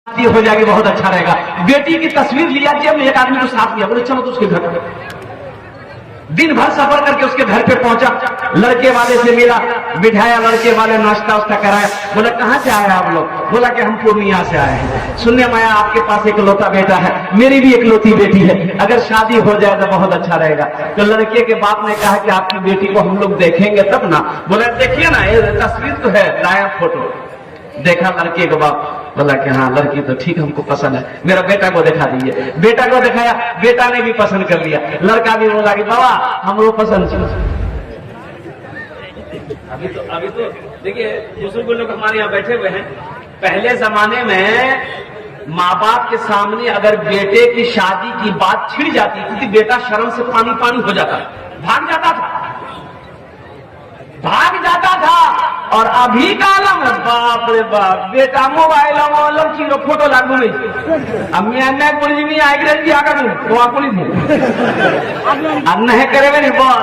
शादी हो जाएगी बहुत अच्छा रहेगा। बेटी की तस्वीर लिया कि हमने एक आदमी को साथ लिया, बोले चलो तो उसके घर पर। दिन भर सफर करके उसके घर पे पहुंचा, लड़के वाले से मिला, बिठाया, लड़के वाले नाश्ता उस्ता कराया। बोला कहां से आए आप लोग? बोला कि हम पूर्णिया से आए हैं। सुनने में आया आपके पास एक लौता बेटा है, मेरी भी एक लौती बेटी है, अगर शादी हो जाए तो बहुत अच्छा रहेगा। तो लड़के के बाप ने कहा कि आपकी बेटी को हम लोग देखेंगे तब ना। बोला देखिए ना, ये तस्वीर तो है, लाया फोटो। देखा लड़के के बाप, बोला कि हाँ लड़की तो ठीक हमको पसंद है, मेरा बेटा को दिखा दीजिए। बेटा को दिखाया, बेटा ने भी पसंद कर लिया। लड़का भी बोला कि बाबा हमको पसंद है। अभी तो देखिए बुजुर्ग लोग हमारे यहाँ बैठे हुए हैं। पहले जमाने में माँ बाप के सामने अगर बेटे की शादी की बात छिड़ जाती थी तो बेटा शर्म से पानी पानी हो जाता, भाग जाता था। और अभी का आलम है, बाप रे बाप, बेटा मोबाइल लड़की को फोटो लागू नहीं। अब मैं बोली नहीं आएगी भी आकर तो आपको नहीं अब नहीं करे नहीं बोल,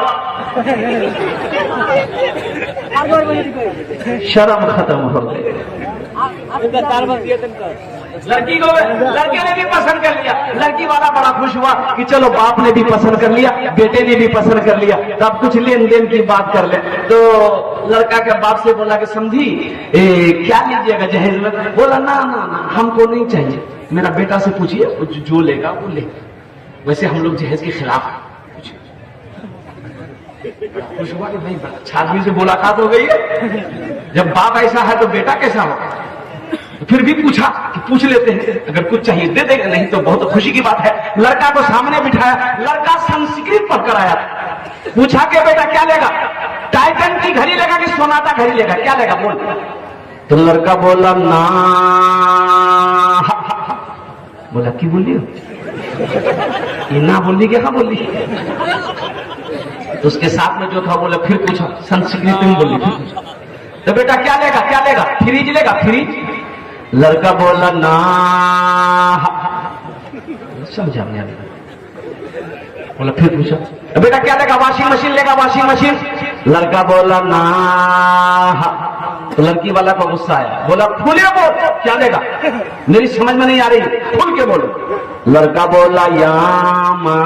शर्म खत्म हो गई। लड़की को लड़के ने भी पसंद कर लिया। लड़की वाला बड़ा खुश हुआ कि चलो बाप ने भी पसंद कर लिया, बेटे ने भी पसंद कर लिया, तब कुछ लेन देन की बात कर ले। तो लड़का के बाप से बोला कि समझी क्या लीजिएगा जहेज में? बोला ना ना ना हमको नहीं चाहिए, मेरा बेटा से पूछिए जो लेगा वो ले। वैसे हम लोग जहेज के खिलाफ हैं। खुश हुआ कि भाई अच्छा आदमी से मुलाकात हो गई है। जब बाप ऐसा है तो बेटा कैसा होगा? फिर भी पूछा कि पूछ लेते हैं, अगर कुछ चाहिए दे देंगे, नहीं तो बहुत खुशी की बात है। लड़का को सामने बिठाया, लड़का संस्कृत पढ़कर आया। पूछा कि बेटा क्या लेगा? टाइटन की घड़ी लेगा कि सोनाटा घड़ी लेगा, क्या लेगा बोल? तो लड़का बोला ना। बोला क्यों बोली हो? ये ना बोली क्या बोली? तो उसके साथ में जो था बोला फिर पूछा, संस्कृत में बोली। फिर पूछा तो बेटा क्या लेगा? क्या लेगा? फ्रिज लेगा? फ्रिज? लड़का बोला ना। समझा नहीं? बोला फिर पूछा तो बेटा क्या लेगा? वॉशिंग मशीन लेगा? Washing machine? लड़का बोला ना। तो लड़की वाला को गुस्सा आया, बोला खुले बोल क्या लेगा? मेरी समझ में नहीं आ रही, खुल के बोलो। लड़का बोला यामा।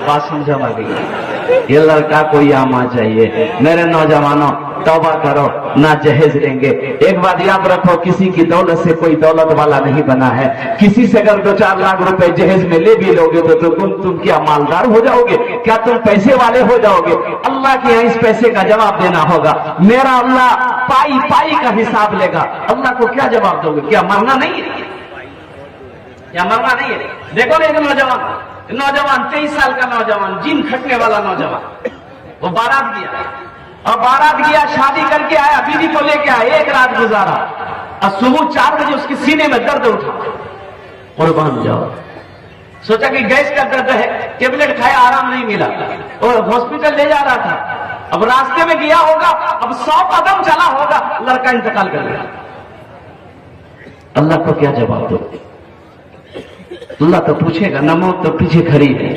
बात समझा आ गई। ये लड़का को यामा चाहिए। मेरे नौजवानों तौबा करो, ना जहेज लेंगे। एक बात याद रखो, किसी की दौलत से कोई दौलत वाला नहीं बना है। किसी से अगर 2-4 लाख रुपए जहेज में ले भी लोगे तो तुम क्या मालदार हो जाओगे? क्या तुम पैसे वाले हो जाओगे? अल्लाह के यहाँ इस पैसे का जवाब देना होगा। मेरा अल्लाह पाई पाई का हिसाब लेगा। अल्लाह को क्या जवाब दोगे? क्या मरना नहीं है? क्या मरना नहीं है? देखो ना एक नौजवान 23 साल का नौजवान, जिम खटने वाला नौजवान, वो बारात गया और बारात गया, शादी करके आया, बीवी को लेके आया, एक रात गुजारा और सुबह 4 बजे उसके सीने में दर्द उठा। कुर्बान जाओ, सोचा कि गैस का दर्द है, टेबलेट खाया, आराम नहीं मिला और हॉस्पिटल ले जा रहा था। अब रास्ते में गया होगा, अब 100 कदम चला होगा, लड़का इंतकाल कर गया। अल्लाह को क्या जवाब दो? अल्लाह तो पूछेगा, न मौत तो पीछे खड़ी है।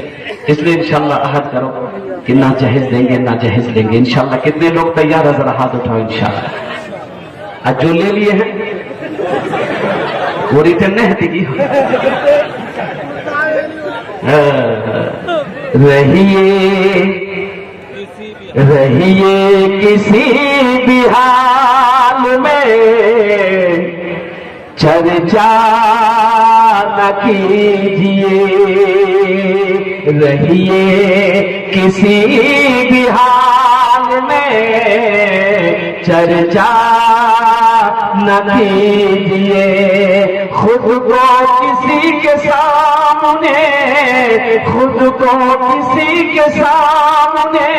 इसलिए इंशाल्लाह अहद करो कि ना जहेज देंगे, ना जहेज देंगे। इंशाल्लाह कितने लोग तैयार है? जरा हाथ उठाओ इंशाल्लाह। आज जो ले लिए हैं वो रिटर्न नहीं हती की। रहिए किसी भी हाल में, चर्चा न कीजिए। रहिए किसी भी हाल में, चर्चा न कीजिए। खुद को किसी के सामने, खुद को किसी के सामने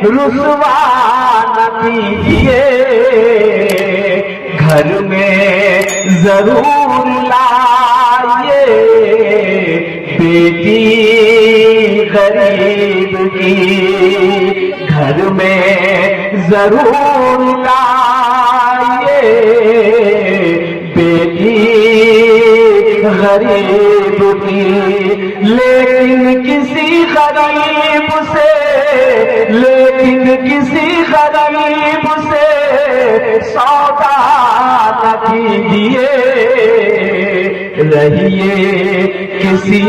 रुसवा न कीजिए। घर में जरूर लाइए बेटी गरीब की। घर में जरूर लाइए बेटी गरीब की। लेकिन किसी गरीब से, लेकिन किसी गरीब से सौदा न कीजिए, रहिए किसी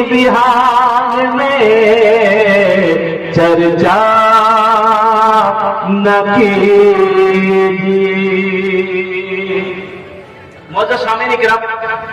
भी हाल में, चर्चा न कीजिए। मौजूद शामिल किराम,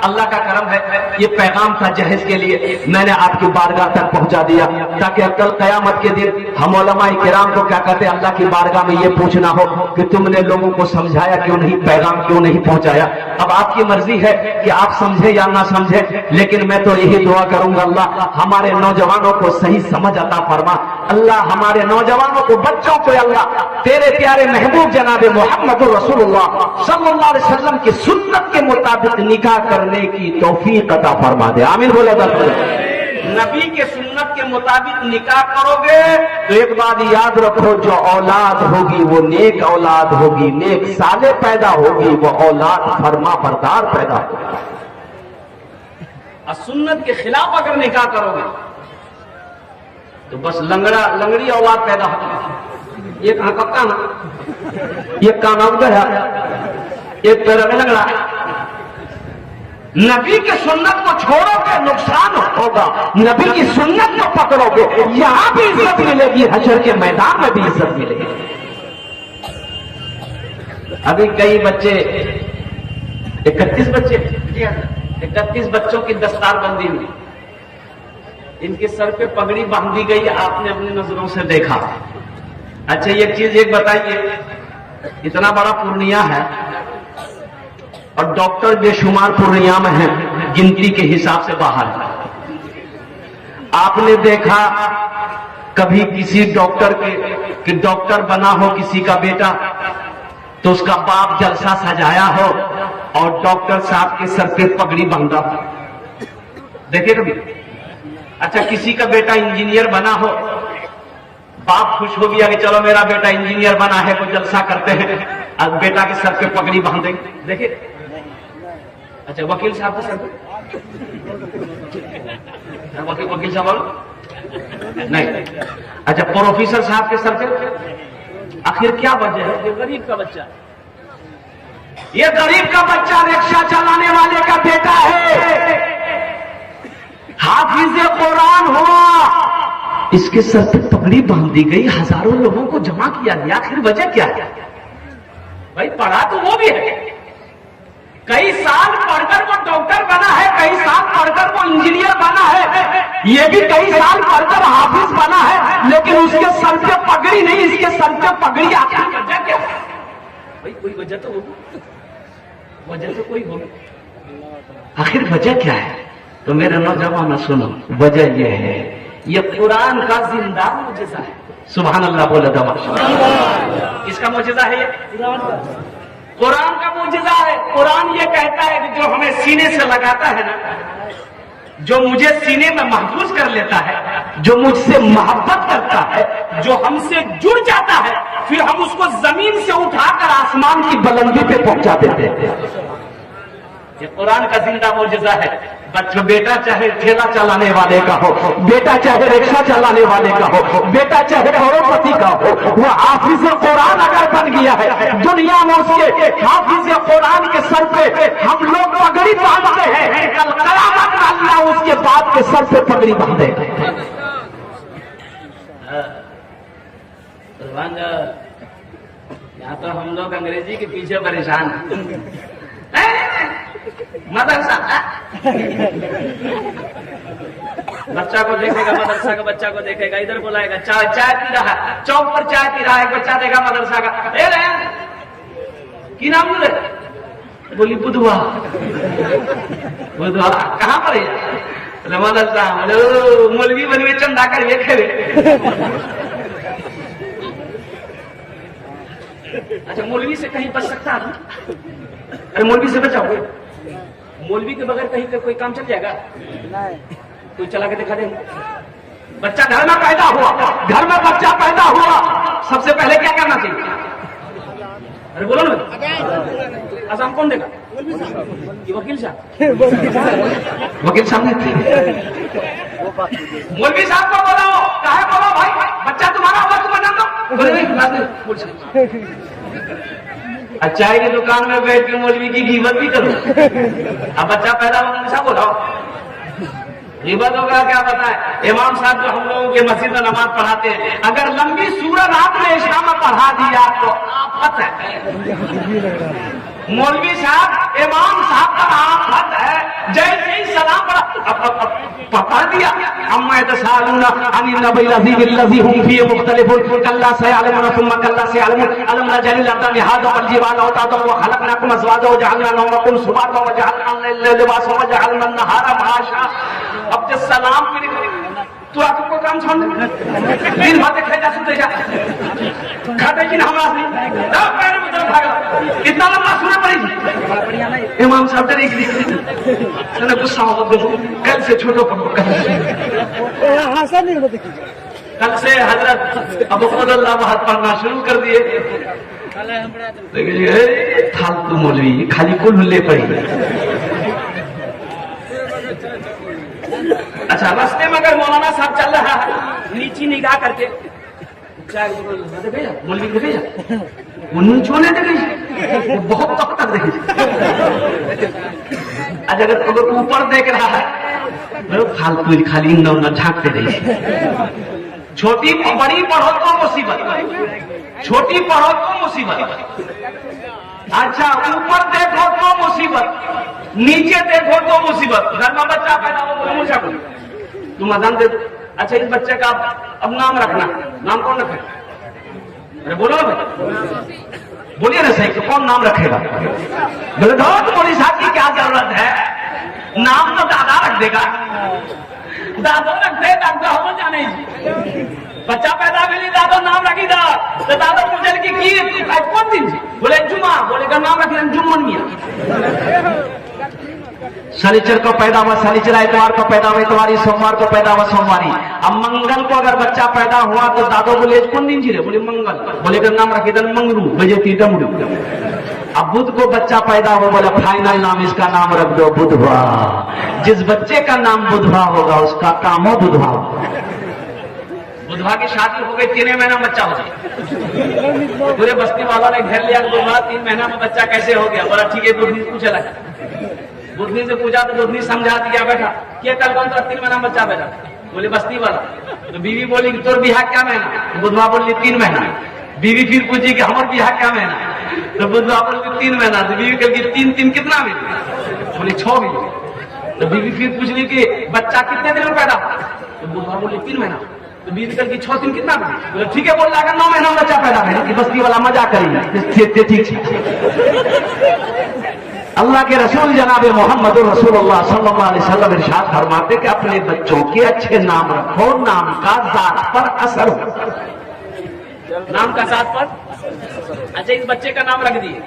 अल्लाह का करम है, ये पैगाम था जहेज के लिए, मैंने आपकी बारगाह तक पहुंचा दिया, ताकि कल कयामत के दिन हम उलमा किराम को क्या कहते हैं, अल्लाह की बारगाह में ये पूछना हो कि तुमने लोगों को समझाया क्यों नहीं, पैगाम क्यों नहीं पहुंचाया। अब आपकी मर्जी है कि आप समझे या ना समझे, लेकिन मैं तो यही दुआ करूंगा, अल्लाह हमारे नौजवानों को सही समझ अता फरमा, अल्लाह हमारे नौजवानों को, बच्चों को अल्लाह तेरे प्यारे महबूब जनाब मोहम्मद रसूलुल्लाह सल्लल्लाहु अलैहि वसल्लम की सुन्नत के मुताबिक निकाह करने की तौफीक अता फरमा दे। आमीन बोले। नबी के सुन्नत के मुताबिक निकाह करोगे तो एक बात याद रखो, जो औलाद होगी वो नेक औलाद होगी, नेक साले पैदा होगी, वो औलाद फरमा बरदार पैदा होगी। और सुन्नत के खिलाफ अगर निकाह करोगे तो बस लंगड़ी औलाद पैदा होगी। एक हकक्का ना, एक कानाउदर है, एक पैर में लंगड़ा। नबी की सुन्नत को छोड़ोगे नुकसान होगा, नबी की सुन्नत को पकड़ोगे यहां भी इज्जत मिलेगी, हशर के मैदान में भी इज्जत मिलेगी। अभी कई बच्चे 31 बच्चे 31 बच्चों की दस्तारबंदी हुई, इनके सर पे पगड़ी बांधी गई, आपने अपनी नजरों से देखा। अच्छा एक चीज एक बताइए, इतना बड़ा पूर्णिया है और डॉक्टर बेशुमार पूर्णिया में है, गिनती के हिसाब से बाहर है। आपने देखा कभी किसी डॉक्टर कि डॉक्टर बना हो किसी का बेटा तो उसका बाप जलसा सजाया हो और डॉक्टर साहब के सर पे पगड़ी बांधा हो, देखे कभी? अच्छा किसी का बेटा इंजीनियर बना हो, बाप खुश हो गया कि चलो मेरा बेटा इंजीनियर बना है, कोई जलसा करते हैं, अब बेटा के सर पे पगड़ी बांधे, देखे? अच्छा वकील साहब के सर पे वकील साहब बोलो नहीं। अच्छा प्रोफेसर साहब के सर पे आखिर क्या वजह है? ये गरीब का बच्चा, ये गरीब का बच्चा रिक्शा चलाने वाले का बेटा है, हाफिज कुरान हुआ, इसके सर पे पगड़ी बांध दी गई, हजारों लोगों को जमा किया गया, आखिर वजह क्या है? भाई पढ़ा तो वो भी है, कई साल पढ़कर वो डॉक्टर बना है, कई साल पढ़कर वो इंजीनियर बना है, ये भी कई साल पढ़कर हाफिज बना है, लेकिन उसके सर पे पगड़ी नहीं, इसके सर पे पगड़ी, आखिर वजह क्या है? भाई कोई वजह तो होगी, वजह तो कोई होगी, आखिर वजह क्या है? तो मेरे नौजवान सुनो, वजह यह है, ये कुरान का जिंदा मुजिजा है। सुभान अल्लाह बोले तो माशाअल्लाह। इसका मुजिजा है ये कुरान का मुजिजा है। कुरान ये कहता है कि जो हमें सीने से लगाता है ना, जो मुझे सीने में महफूज कर लेता है, जो मुझसे मोहब्बत करता है, जो हमसे जुड़ जाता है, फिर हम उसको जमीन से उठाकर आसमान की बुलंदी पे पहुंचा देते हैं। ये कुरान का जिंदा मुजिजा है। बच्चों, बेटा चाहे ठेला चलाने वाले का हो, बेटा चाहे रिक्शा चलाने वाले का हो, बेटा चाहे करोड़पति का हो, वो हाफिज कुरान अगर बन गया है, दुनिया में उसके हाफिज कुरान के सर पे हम लोग पगड़ी बांधते हैं, कल कयामत में अल्लाह उसके बाप के सर पे पगड़ी बांधेगा। यहाँ तो हम लोग अंग्रेजी के पीछे परेशान हैं। मदरसा बच्चा को देखेगा, मदरसा का बच्चा को देखेगा, इधर बुलाएगा, चाय पी रहा है, चौक पर चाय पी रहा है, बच्चा देखा मदरसा का, की नाम बोले? बोली बुधवा। बुधवा कहाँ पर है? मदरसा। मौलवी बन में चंदा कर अच्छा मौलवी से कहीं बच सकता है? अरे मौलवी से बचाओगे? मौलवी के बगैर कहीं का कोई काम चल जाएगा? नहीं। कोई चला के दिखा दे। बच्चा घर में पैदा हुआ, घर में बच्चा पैदा हुआ, सबसे पहले क्या करना चाहिए? अरे बोलो ना, आसाम कौन देगा? वकील साहब। वकील साहब ने मौलवी साहब को बोलाओ, काहे बोलो भाई, बच्चा तुम्हारा हुआ, तुम बना दो। चाय की दुकान में बैठ के मौलवी की गिबत भी करो। अब बच्चा पैदा होगा ऐसा बोला गिबत होगा क्या बताए। इमाम साहब जो हम लोगों के मस्जिद में नमाज पढ़ाते हैं, अगर लंबी सूरत आपने इस्लाम में पढ़ा दिया तो आफत है। मौलवी साहब इमाम साहब का आफत है। जैसे ही सलाम पढ़ा दिया अम्मा यतसालूना अनिल नबील लज़ी हुम फीहि मुख्तलिफून कल्ला सयअलमून सुम्मा कल्ला सयअलमून अलम नजअलिल अर्दा मिहादा वल जिबाला औतादा व खलक़नाकुम अज़वाजा व जअलना नौमकुम सुबाता व जअलना अल-लैला लिबासा व जअलना अन-नहारा मआशा। अब जब सलाम फिर तू आपको काम छोड़ दिन भर देखे जा सुनते जा खाते कि हमरा से पैर में दर्द भागा इतना लंबा सुना पड़ी। इमाम साहब डरे कि गुस्सा हो देखो कल से छोटो पढ़ो कल से हजरत अब खुद अल्लाह बात पढ़ना शुरू कर दिए। फालतू मौलवी खाली कुल ले पड़ी। अच्छा रास्ते में अगर मौलाना साहब चल रहा है नीची निगाह करके मौलवी को भेजा वो नीचोने देखे बहुत तक तक देखे। अगर ऊपर देख रहा है फालतू खाली न झांकते रही। छोटी बड़ी पढ़ो तो मुसीबत, छोटी पढ़ो तो मुसीबत। अच्छा ऊपर देखो तो मुसीबत, नीचे देखो तो मुसीबत। घर में बच्चा पैदा हो बोलो मुझे तुम अजान दे दो। अच्छा इस बच्चे का अब नाम रखना, नाम कौन रखे? अरे बोलो ना भाई, बोलिए ना सही, तो कौन नाम रखेगा? बोले तो मौलवी साहब की क्या जरूरत है, नाम तो दादा रख देगा। दादो रख दे, दादा हो जाने बच्चा पैदा भी नहीं दादो नाम रखी दा तो दादो पूछल की कौन दिन बोले जुमा, बोले का नाम रखी जुम्मन मियां। शनिचर को पैदा हुआ शनिचर, इतवार को पैदा हुआ इतवारी, सोमवार को पैदा हुआ सोमवारी। अब मंगल को अगर बच्चा पैदा हुआ तो दादो बोले कौन दिन जी बोले मंगल, बोले का नाम रखे दन मंगरू बजे डमरू। अब बुध को बच्चा पैदा हुआ, बोले फाइनल नाम इसका नाम रख दो बुधवा। जिस बच्चे का नाम बुधवा होगा उसका काम हो बुधवा। बुधवा की शादी हो गई, 3 महीना बच्चा हो गया। पूरे बस्ती वालों ने घेर लिया बुधवा 3 महीना में बच्चा कैसे हो गया? बोला ठीक है बुधनी पूछे लगा, बुधनी से पूछा तो बुधनी समझा दिया बेटा क्या कल कौन सा 3 महीना बच्चा बेटा? बोले बस्ती वाला। तो बीवी बोली कि तोर बिहार क्या महीना? तो बुधवा बोली 3 महीना। बीवी फिर पूछी कि हमारे बिहार क्या महीना? तो बुधवा बोली 3 महीना। तो बीवी कल की 3 कितना महीना? बोले 6 महीने। तो बीवी फिर पूछ ली कि बच्चा कितने दिन में पैदा? तो बुधवा बोली 3 महीना। तो बीवी कल की 6 दिन कितना महीना? बोले ठीक है बोल रहा 9 महीना में बच्चा पैदा है। बस्ती वाला मजाक करेंगे ठीक है। अल्लाह के रसूल जनाब मोहम्मद रसूलुल्लाह सल्लल्लाहु अलैहि वसल्लम इरशाद फरमाते कि अपने बच्चों के अच्छे नाम रखो, नाम का जात पर असर हो। नाम का जात पर। अच्छा इस बच्चे का नाम रख दिए,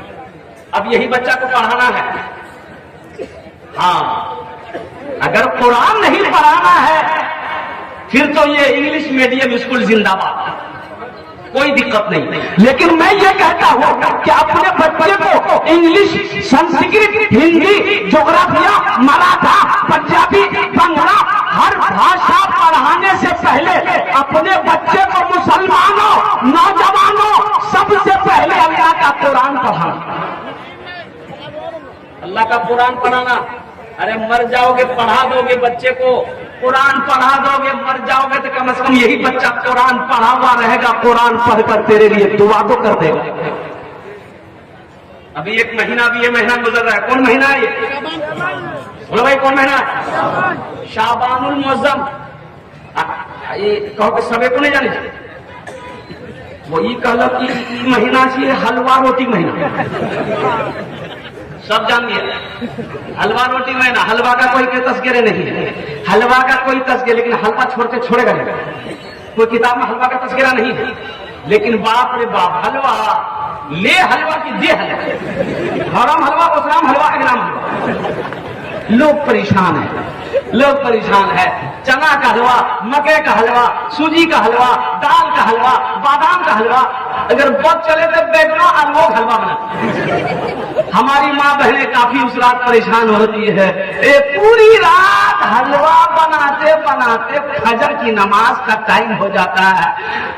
अब यही बच्चा को पढ़ाना है। हाँ अगर कुरान नहीं पढ़ाना है फिर तो ये इंग्लिश मीडियम स्कूल जिंदाबाद, कोई दिक्कत नहीं। लेकिन मैं ये कहता हूँ कि अपने बच्चे को इंग्लिश, संस्कृत, हिंदी, ज्योग्राफिया, मराठा, पंजाबी, बंगला हर भाषा पढ़ाने से पहले अपने बच्चे को मुसलमानों, नौजवानों सबसे पहले अल्लाह का कुरान पढ़ाना। अल्लाह का कुरान पढ़ाना। अरे मर जाओगे पढ़ा दोगे बच्चे को, कुरान पढ़ा दोगे मर जाओगे तो कम से कम यही बच्चा कुरान पढ़ा हुआ रहेगा, कुरान पढ़कर तेरे लिए दुआ तो कर देगा। अभी 1 महीना भी ये महीना गुजर रहा है, कौन महीना है ये? बोलो भाई कौन महीना? शाबानुल मुअज्जम। ये कहो कि सबे को नहीं जाने वो ये कहला कि महीना से हलवा रोटी महीना सब जान लिया। हलवा रोटी महीना, हलवा का कोई तस्करे नहीं है, हलवा का कोई तस्करे, लेकिन हलवा छोड़ते छोड़ेगा नहीं। कोई किताब में हलवा का तस्करा नहीं है, लेकिन बाप रे बाप हलवा ले हलवा की दे हलवा, हराम हलवा उसराम हलवा इनाम हलवा। लोग परेशान है, लोग परेशान है। चना का हलवा, मकई का हलवा, सूजी का हलवा, दाल का हलवा, बादाम का हलवा, अगर बहुत चले तो बैगनों और वो हलवा बना। हमारी माँ बहनें काफी उस रात परेशान होती है, पूरी रात हलवा बनाते बनाते फजर की नमाज का टाइम हो जाता है।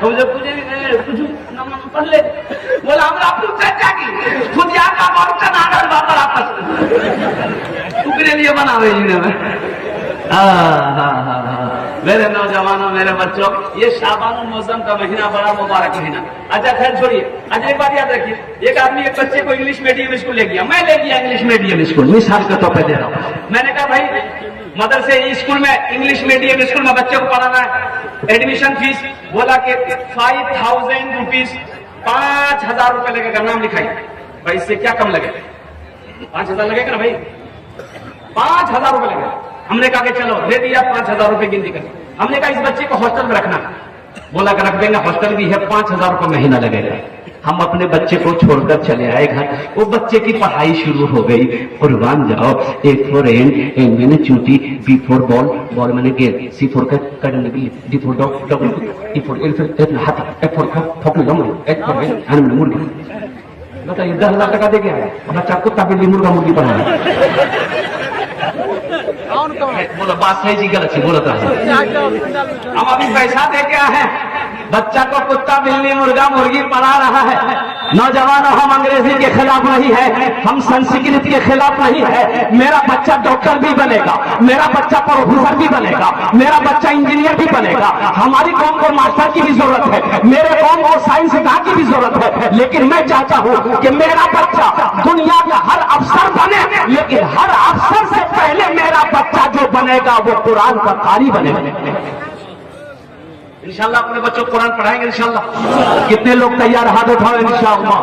तो मुझे कुछ नमाज पढ़ ले, बोला हमरा पूछा जागी खुद का बर्तन आगल बाबर आपस तुकरे लिए बनावे जी ने। मेरे नौजवानों, मेरे बच्चों, ये शाबान मौसम का महीना बड़ा मुबारक महीना। अच्छा खैर छोड़िए, अच्छा एक बात याद रखिए, एक आदमी एक बच्चे को इंग्लिश मीडियम स्कूल ले गया, मैं ले गया इंग्लिश मीडियम स्कूल, मिसाल के तौर पर दे रहा हूँ। मैंने कहा भाई मदरसे स्कूल में इंग्लिश मीडियम स्कूल में बच्चे को पढ़ाना है, एडमिशन फीस बोला कि 5000 रुपीज, 5000 रुपए लगेगा, नाम लिखाई। भाई इससे क्या कम लगेगा? 5000 लगेगा ना भाई, 5000 रुपए लगेगा। हमने कहा कि चलो दे दिया, 5000 रुपए गिनती कर। हमने कहा इस बच्चे को हॉस्टल में रखना, बोला कि रख देंगे, हॉस्टल भी है, 5000 रुपए महीना लगेगा। हम अपने बच्चे को छोड़कर चले आए घर, वो बच्चे की पढ़ाई शुरू हो गई। कुर्बान जाओ, A फॉर एंड मैंने चूटी, B फॉर बॉल, बॉल मैंने गेंद, C for D for dog, E for elephant, हाथी, F फॉर फॉकल, H फॉर एनिमल, मुर्गी। बताइए 10,000 टका दे के आया, बच्चा कुत्ता बिल्ली मुर्गा मुर्गी पढ़ाया। बोलो बात सही जी गलत थी, बोलो तो हम अभी पैसा दे के आए हैं, बच्चा को कुत्ता बिल्ली मुर्गा मुर्गी पढ़ा रहा है। नौजवानों, हम अंग्रेजी के खिलाफ नहीं है, हम संस्कृत के खिलाफ नहीं है। मेरा बच्चा डॉक्टर भी बनेगा, मेरा बच्चा प्रोफेसर भी बनेगा, मेरा बच्चा इंजीनियर भी बनेगा। हमारी कौम को मास्टर की भी जरूरत है, मेरे कौम को साइंसदान की भी जरूरत है, लेकिन मैं चाहता हूँ कि मेरा बच्चा दुनिया का हर अफसर बने, लेकिन हर अफसर से पहले मेरा बच्चा जो बनेगा वो कुरान का कारी बनेगा। इंशाल्लाह अपने बच्चों को कुरान पढ़ाएंगे इंशाल्लाह। कितने लोग तैयार हाथ उठाओ इंशाल्लाह,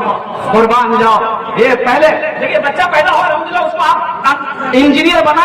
कुर्बान जाओ। ये पहले देखिए, बच्चा पैदा हो रहा, उसको आप इंजीनियर बनाना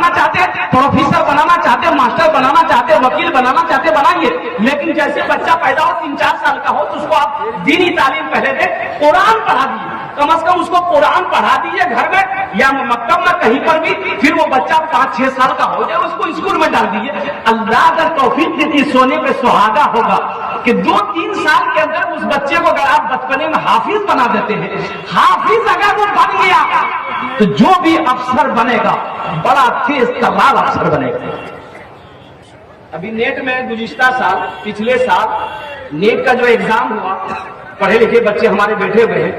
चाहते, प्रोफेसर बनाना चाहते, मास्टर बनाना चाहते, वकील बनाना चाहते, बनाइए। लेकिन जैसे बच्चा पैदा हो 3-4 साल का हो तो उसको आप दीनी तालीम पहले दे, कुरान पढ़ा दीजिए, कम से कम उसको कुरान पढ़ा दीजिए घर में या मक्तब में कहीं पर भी। फिर वो बच्चा 5-6 साल का हो जाए, उसको स्कूल में डाल दीजिए। अल्लाह अगर तौफीक देती, सोने पे सुहागा होगा कि 2-3 साल के अंदर उस बच्चे को अगर आप बचपने में हाफिज बना देते हैं, हाफिज अगर वो बन गया तो जो भी अफसर बनेगा बड़ा तेज तर्रार अफसर बनेगा। अभी नेट में गुज़िश्ता साल, पिछले साल नेट का जो एग्जाम हुआ, पढ़े लिखे बच्चे हमारे बैठे हुए हैं,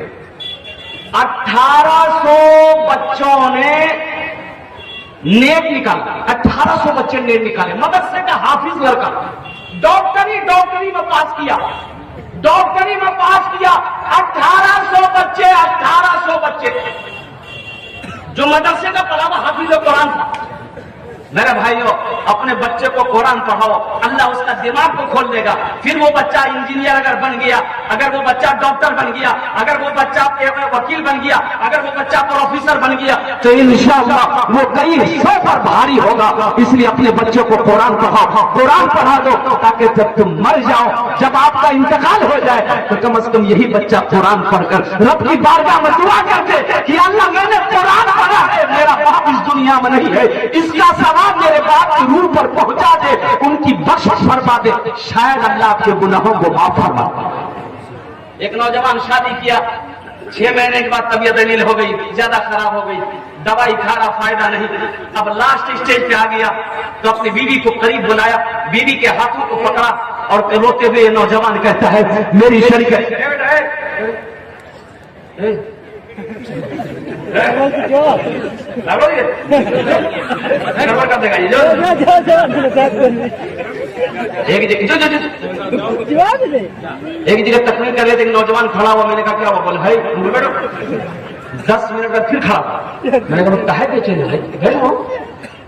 1800 बच्चों ने नेट निकाला, 1800 बच्चे नेट निकाले। मदरसे का हाफिज लड़का डॉक्टरी में पास किया, डॉक्टरी में पास किया। 1800 बच्चे जो मदरसे का पढ़ावा हाफिज कुरान था। मेरे भाइयों, अपने बच्चे को कुरान पढ़ाओ, अल्लाह उसका दिमाग को खोल देगा। फिर वो बच्चा इंजीनियर अगर बन गया, अगर वो बच्चा डॉक्टर बन गया, अगर वो बच्चा वकील बन गया, अगर वो बच्चा प्रोफेसर बन गया, तो इंशाअल्लाह वो कई 100 पर भारी होगा। इसलिए अपने बच्चों को कुरान पढ़ाओ, कुरान पढ़ा दो, ताकि जब तुम मर जाओ, जब आपका इंतकाल हो जाए, तो कम से कम यही बच्चा कुरान पढ़कर रब की बारगाह में दुआ करते कि अल्लाह मैंने कुरान पढ़ा है, मेरा बाप इस दुनिया में नहीं है, इसका सवाब मेरे बाप की रूह पर पहुंचा दे, उनकी बख्शिश फरमा दे, शायद अल्लाह आपके गुनाहों को माफ फरमा। एक नौजवान शादी किया, 6 महीने के बाद तबीयत अनिल हो गई, ज्यादा खराब हो गई, दवाई खा रहा, फायदा नहीं। अब लास्ट स्टेज पे आ गया तो अपनी बीवी को करीब बुलाया, बीवी के हाथों को पकड़ा और रोते हुए नौजवान कहता है, मेरी शरीक कर देगा ये एक जगह तकलीफ कर रहे थे, नौजवान खड़ा हुआ, मैंने कहा क्या हुआ? बोले भाई बैठो। 10 मिनट बाद फिर खड़ा हुआ, मैंने कहा कहा के चले भाई हो?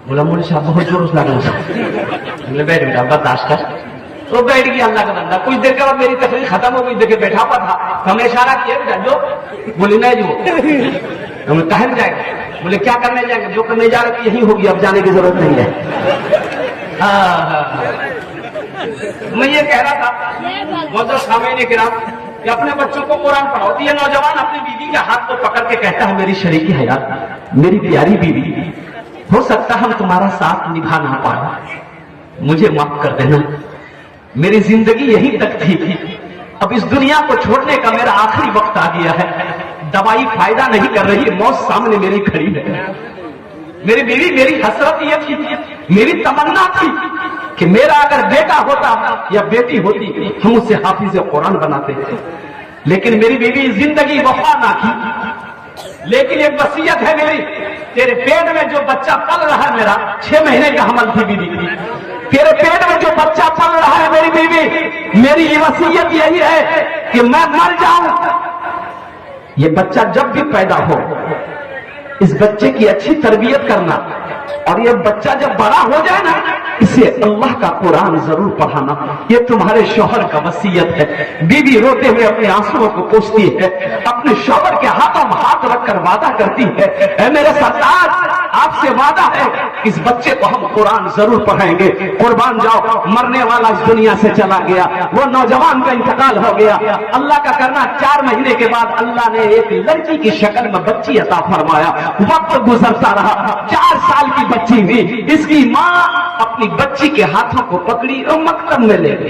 बोला मुझे साहब बहुत जोर से लगा। बैठ बेटा बर्दाश्त कर। तो बैठ गया अल्लाह का बंदा। कुछ देर के बाद मेरी तकलीफ खत्म हो गई, देखे बैठा हुआ था, हमें इशारा किया बेटा जो, बोली नहीं जो। हमें कहे जाएगा? बोले क्या करने जाएंगे? जो करने जा रहे यही होगी, अब जाने की जरूरत नहीं है। मैं ये कह रहा था मौजूद सामने किराम कि अपने बच्चों को कुरान पढ़ाओ। तो ये नौजवान अपनी बीवी के हाथ को पकड़ के कहता है, मेरी शरीकी हयात, मेरी प्यारी बीवी, हो सकता हम तुम्हारा साथ निभा ना पाए, मुझे माफ कर देना, मेरी जिंदगी यही तक थी, अब इस दुनिया को छोड़ने का मेरा आखिरी वक्त आ गया है, दवाई फायदा नहीं कर रही, मौत सामने मेरी खड़ी है। मेरी बीवी, मेरी हसरत ये थी, मेरी तमन्ना थी कि मेरा अगर बेटा होता या बेटी होती हम उसे हाफिज कुरान बनाते। लेकिन मेरी बीवी जिंदगी वफा ना की। लेकिन एक वसीयत है मेरी, तेरे पेट में जो बच्चा पल रहा है, मेरा 6 महीने का हमल थी बीवी की, तेरे पेट में जो बच्चा पल रहा है मेरी बीवी, मेरी ये वसीयत यही है कि मैं मर जाऊं, ये बच्चा जब भी पैदा हो इस बच्चे की अच्छी तरबियत करना, और ये बच्चा जब बड़ा हो जाए ना इसे अल्लाह का कुरान जरूर पढ़ाना। ये तुम्हारे शौहर का वसीयत है। बीवी रोते हुए अपने आंसुओं को पोंछती है, अपने शौहर के हाथों में हाथ रखकर वादा करती है, ऐ मेरे सरदार आपसे वादा है इस बच्चे को हम कुरान जरूर पढ़ाएंगे। कुर्बान जाओ, मरने वाला इस दुनिया से चला गया, वो नौजवान का इंतकाल हो गया। अल्लाह का करना 4 महीने के बाद अल्लाह ने एक लड़की की शक्ल में बच्ची अता फरमाया। वक्त गुजरता रहा, 4 साल की बच्ची हुई। इसकी माँ अपनी बच्ची के हाथों को पकड़ी और मकतब में ले गई।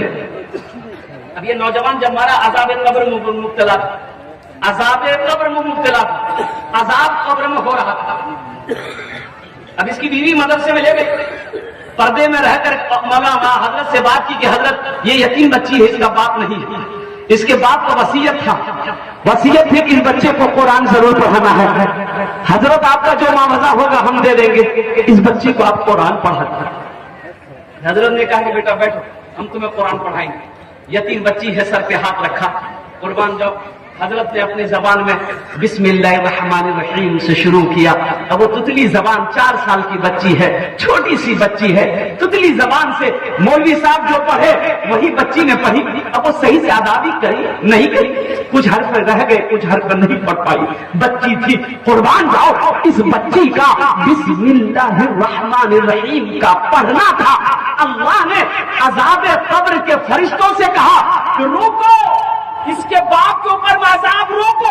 अब ये नौजवान जब मारा अज़ाब कब्र में मुब्तला था, अज़ाब कब्र में मुब्तला था, अज़ाब कब्र में हो रहा था। अब इसकी बीवी मदरसे में ले गई, पर्दे में रहकर मौलाना हजरत से बात की कि हजरत ये यतीम बच्ची है, इसका बाप नहीं है। इसके बाप का वसीयत था, वसीयत थी कि इस बच्चे को कुरान जरूर पढ़ाना है। हजरत आपका जो मुआवजा होगा हम दे देंगे, इस बच्ची को आप कुरान पढ़ाना। हजरत ने कहा कि बेटा बैठो, हम तुम्हें कुरान पढ़ाएंगे। यतीम बच्ची है, सर पे हाथ रखा, कुर्बान जाओ। हजरत ने अपनी जबान में बिस्मिल्लाहिर्रहमानिर्रहीम से शुरू किया। अब वो तुतली जबान, 4 साल की बच्ची है, छोटी सी बच्ची है, तुतली जबान से मौलवी साहब जो पढ़े वही बच्ची ने पढ़ी। अब वो सही से अदाबी करी नहीं करी, कुछ हर्फ रह गए, कुछ हर्फ नहीं पढ़ पाई, बच्ची थी। कुर्बान जाओ, इस बच्ची का बिस्मिल्लाहिर्रहमानिर्रहीम का पढ़ना था। अल्लाह ने अज़ाब कब्र के फरिश्तों से कहा कि रोको, इसके बाप के ऊपर अज़ाब रोको,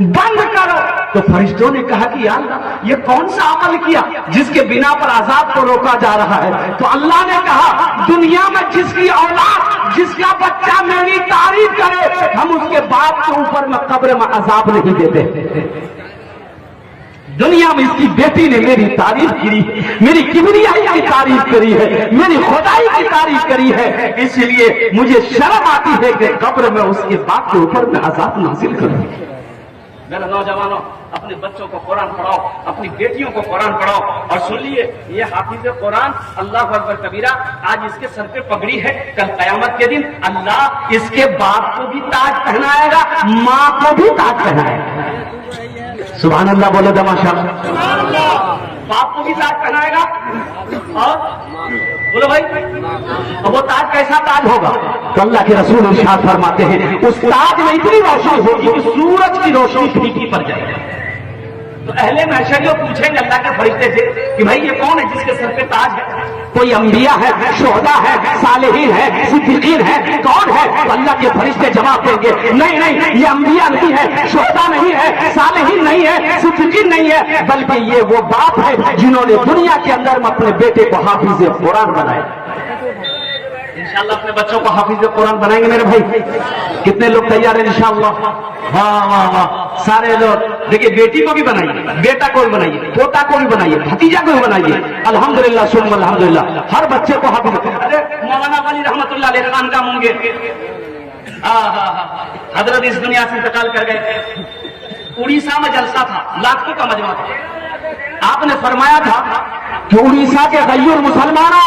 बंद करो। तो फरिश्तों ने कहा कि यार ये कौन सा अमल किया जिसके बिना पर अज़ाब को रोका जा रहा है। तो अल्लाह ने कहा दुनिया में जिसकी औलाद, जिसका बच्चा मेरी तारीफ करे, हम उसके बाप के ऊपर में कब्र में अज़ाब नहीं देते। दुनिया में इसकी बेटी ने मेरी तारीफ की, मेरी किबरियाई की तारीफ करी है, मेरी खुदाई की तारीफ करी है, इसलिए मुझे शर्म आती है कि कब्र में उसके बाप के ऊपर में अज़ाब नाज़िल करूं। मेरे नौजवानों, अपने बच्चों को कुरान पढ़ाओ, अपनी बेटियों को कुरान पढ़ाओ। और सुन लिए, ये हाफिज कुरान अल्लाह अकबर कबीरा, आज इसके सर पे पगड़ी है, कल कयामत के दिन अल्लाह इसके बाप को भी ताज पहनाएगा, माँ को भी ताज पहनाएगा। सुभान अल्लाह बोले दमाशा, बाप को भी ताज पहनाएगा। और बोलो भाई, अब वो ताज कैसा ताज होगा? तो अल्लाह के रसूल इरशाद फरमाते हैं उस ताज में इतनी रोशनी होगी कि सूरज की रोशनी फीकी पड़ जाएगी। तो अहले महशर जो पूछेंगे अल्लाह के फरिश्ते से कि भाई ये कौन है जिसके सर पे ताज है? कोई अंबिया है, शुहदा है, सालिहीन है, सिद्दीकीन है, कौन है? तो अल्लाह के फरिश्ते जवाब देंगे नहीं नहीं, ये अंबिया नहीं है, शुहदा नहीं है, सालिहीन नहीं है, सिद्दीकीन नहीं है, बल्कि ये वो बाप है जिन्होंने दुनिया के अंदर में अपने बेटे को हाफिज कुरान बनाया। इंशाअल्लाह अपने बच्चों को हाफिज कुरान बनाएंगे मेरे भाई। कितने लोग तैयार हैं इंशाअल्लाह? वाह वाह वाह, सारे लोग। देखिए, बेटी को भी बनाइए, बेटा को भी बनाइए, पोता को भी बनाइए, भतीजा को भी बनाइए। अल्हम्दुलिल्लाह सुम्मा अल्हम्दुलिल्लाह, हर बच्चे को हाफिज। अरे मौलाना वाली रहमतुल्लाह अलैह खान का होंगे, हजरत इस दुनिया से इंतकाल कर गए। उड़ीसा में जलसा था, लाखों का मजमा था। आपने फरमाया था कि उड़ीसा के गैर मुसलमानों,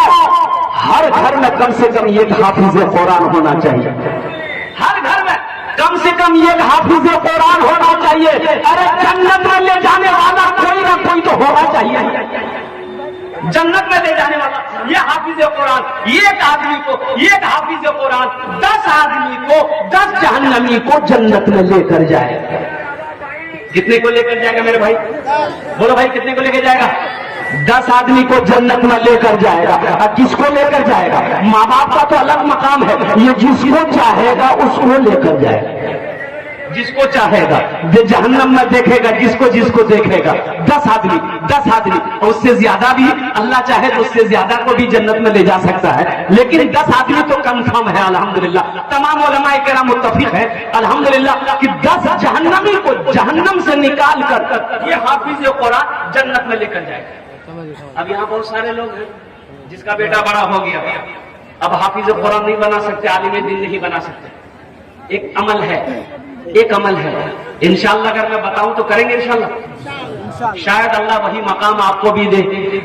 हर घर में कम से कम एक हाफिज कुरान होना चाहिए। हर घर में कम से कम एक हाफिज कुरान होना चाहिए। अरे जन्नत में ले जाने वाला कोई ना कोई तो होना चाहिए। जन्नत में ले जाने वाला ये हाफिज कुरान, एक आदमी को, एक हाफिज कुरान 10 आदमी को, 10 जहन्नमी को जन्नत में लेकर जाएगा। कितने को लेकर जाएगा मेरे भाई? बोलो भाई, कितने को लेकर जाएगा? 10 आदमी को जन्नत में लेकर जाएगा। और किसको लेकर जाएगा? माँ बाप का तो अलग मकाम है, ये जिसको चाहेगा उसको लेकर जाएगा। जिसको चाहेगा, जहन्नम में देखेगा जिसको जिसको देखेगा। 10 आदमी उससे ज्यादा भी अल्लाह चाहे तो उससे ज्यादा को भी जन्नत में ले जा सकता है, लेकिन 10 आदमी तो कंफर्म है अल्हम्दुलिल्लाह। तमाम उलमाए किराम मुत्तफिक है अल्हम्दुलिल्लाह कि 10 जहन्नमी को जहन्नम से निकाल कर ये हाफिज कुरान जन्नत में लेकर जाएगा। अब यहाँ बहुत सारे लोग हैं जिसका बेटा बड़ा हो गया, अब हाफिज कुरान नहीं बना सकते, आलिम दीन नहीं बना सकते। एक अमल है इंशाअल्लाह, अगर मैं बताऊं तो करेंगे इंशाअल्लाह। शायद अल्लाह वही मकाम आपको भी दे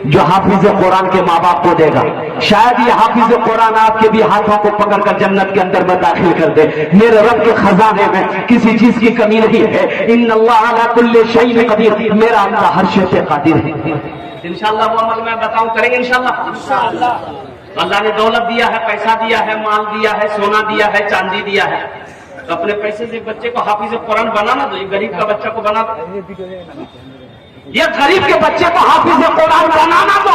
जो हाफिज कुरान के माँ बाप को देगा। शायद ये हाफिज कुरान आपके भी हाथों को पकड़कर जन्नत के अंदर में दाखिल कर दे। मेरे रब के खजाने में किसी चीज की कमी नहीं है। इन्नल्लाह अला कुल्ली शैइन कदीर, मेरा अल्लाह हर शे पे कादिर है। इंशाअल्लाह वो अमल मैं बताऊं, करेंगे इंशाअल्लाह। अल्लाह ने दौलत दिया है, पैसा दिया है, माल दिया है, सोना दिया है, चांदी दिया है, तो अपने पैसे से बच्चे को हाफिज कुरान बनाना दो। ये गरीब का बच्चा को बना दो, ये गरीब के बच्चे को हाफिज कुरान बनाना दो।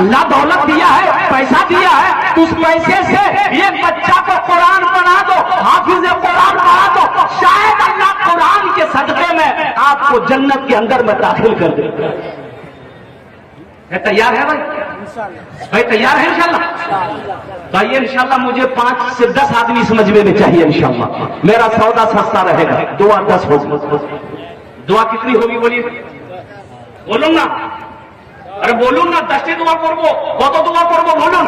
अल्लाह दौलत दिया है, पैसा दिया है, उस पैसे से ये बच्चा को कुरान बना दो, हाफिज कुरान बना दो। शायद अल्लाह कुरान के सदके में आपको जन्नत के अंदर में दाखिल कर दे। तैयार है भाई तैयार है इंशाल्लाह। भाई इंशाल्लाह मुझे 5 से 10 आदमी इस मजमे में चाहिए इंशाल्लाह। मेरा सौदा सस्ता रहेगा। दुआ 10 हो। दुआ कितनी होगी बोलिए, बोलूं ना? अरे बोलूं ना? 10 दुआ करबो, कत दुआ करबो बोलूं?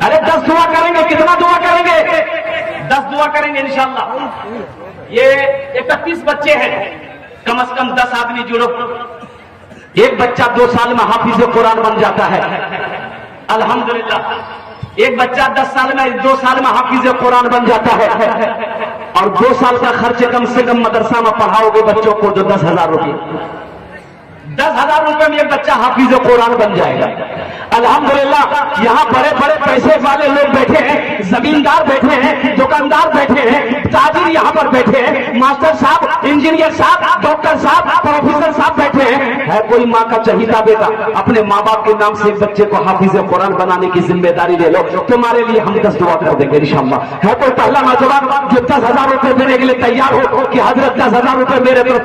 अरे 10 दुआ करेंगे। कितना दुआ करेंगे? 10 दुआ करेंगे इंशाल्लाह। ये 31 बच्चे हैं, कम से कम 10 आदमी जुड़ो। एक बच्चा 2 साल में हाफिज कुरान बन जाता है अल्हम्दुलिल्लाह। एक बच्चा 10 साल में 2 साल में हाफिज कुरान बन जाता है, और 2 साल का खर्च कम से कम मदरसा में पढ़ाओगे बच्चों को जो 10,000 रुपये, 10,000 रुपए में एक बच्चा हाफिज कुरान बन जाएगा अल्हम्दुलिल्लाह। यहाँ बड़े बड़े पैसे वाले लोग बैठे हैं, जमींदार बैठे हैं, दुकानदार बैठे हैं, ताजिर यहाँ पर बैठे हैं, मास्टर साहब, इंजीनियर साहब, डॉक्टर साहब, प्रोफेसर साहब बैठे हैं। है कोई माँ का चहीता बेटा, अपने माँ बाप के नाम से एक बच्चे को हाफिज कुरान बनाने की जिम्मेदारी ले लो। तुम्हारे लिए हम 10 दुआ कर देंगे इंशाअल्लाह। है कोई पहला नौजवान जो 10,000 रुपए देने के लिए तैयार हो कि हजरत 10,000 रुपए मेरे तरफ?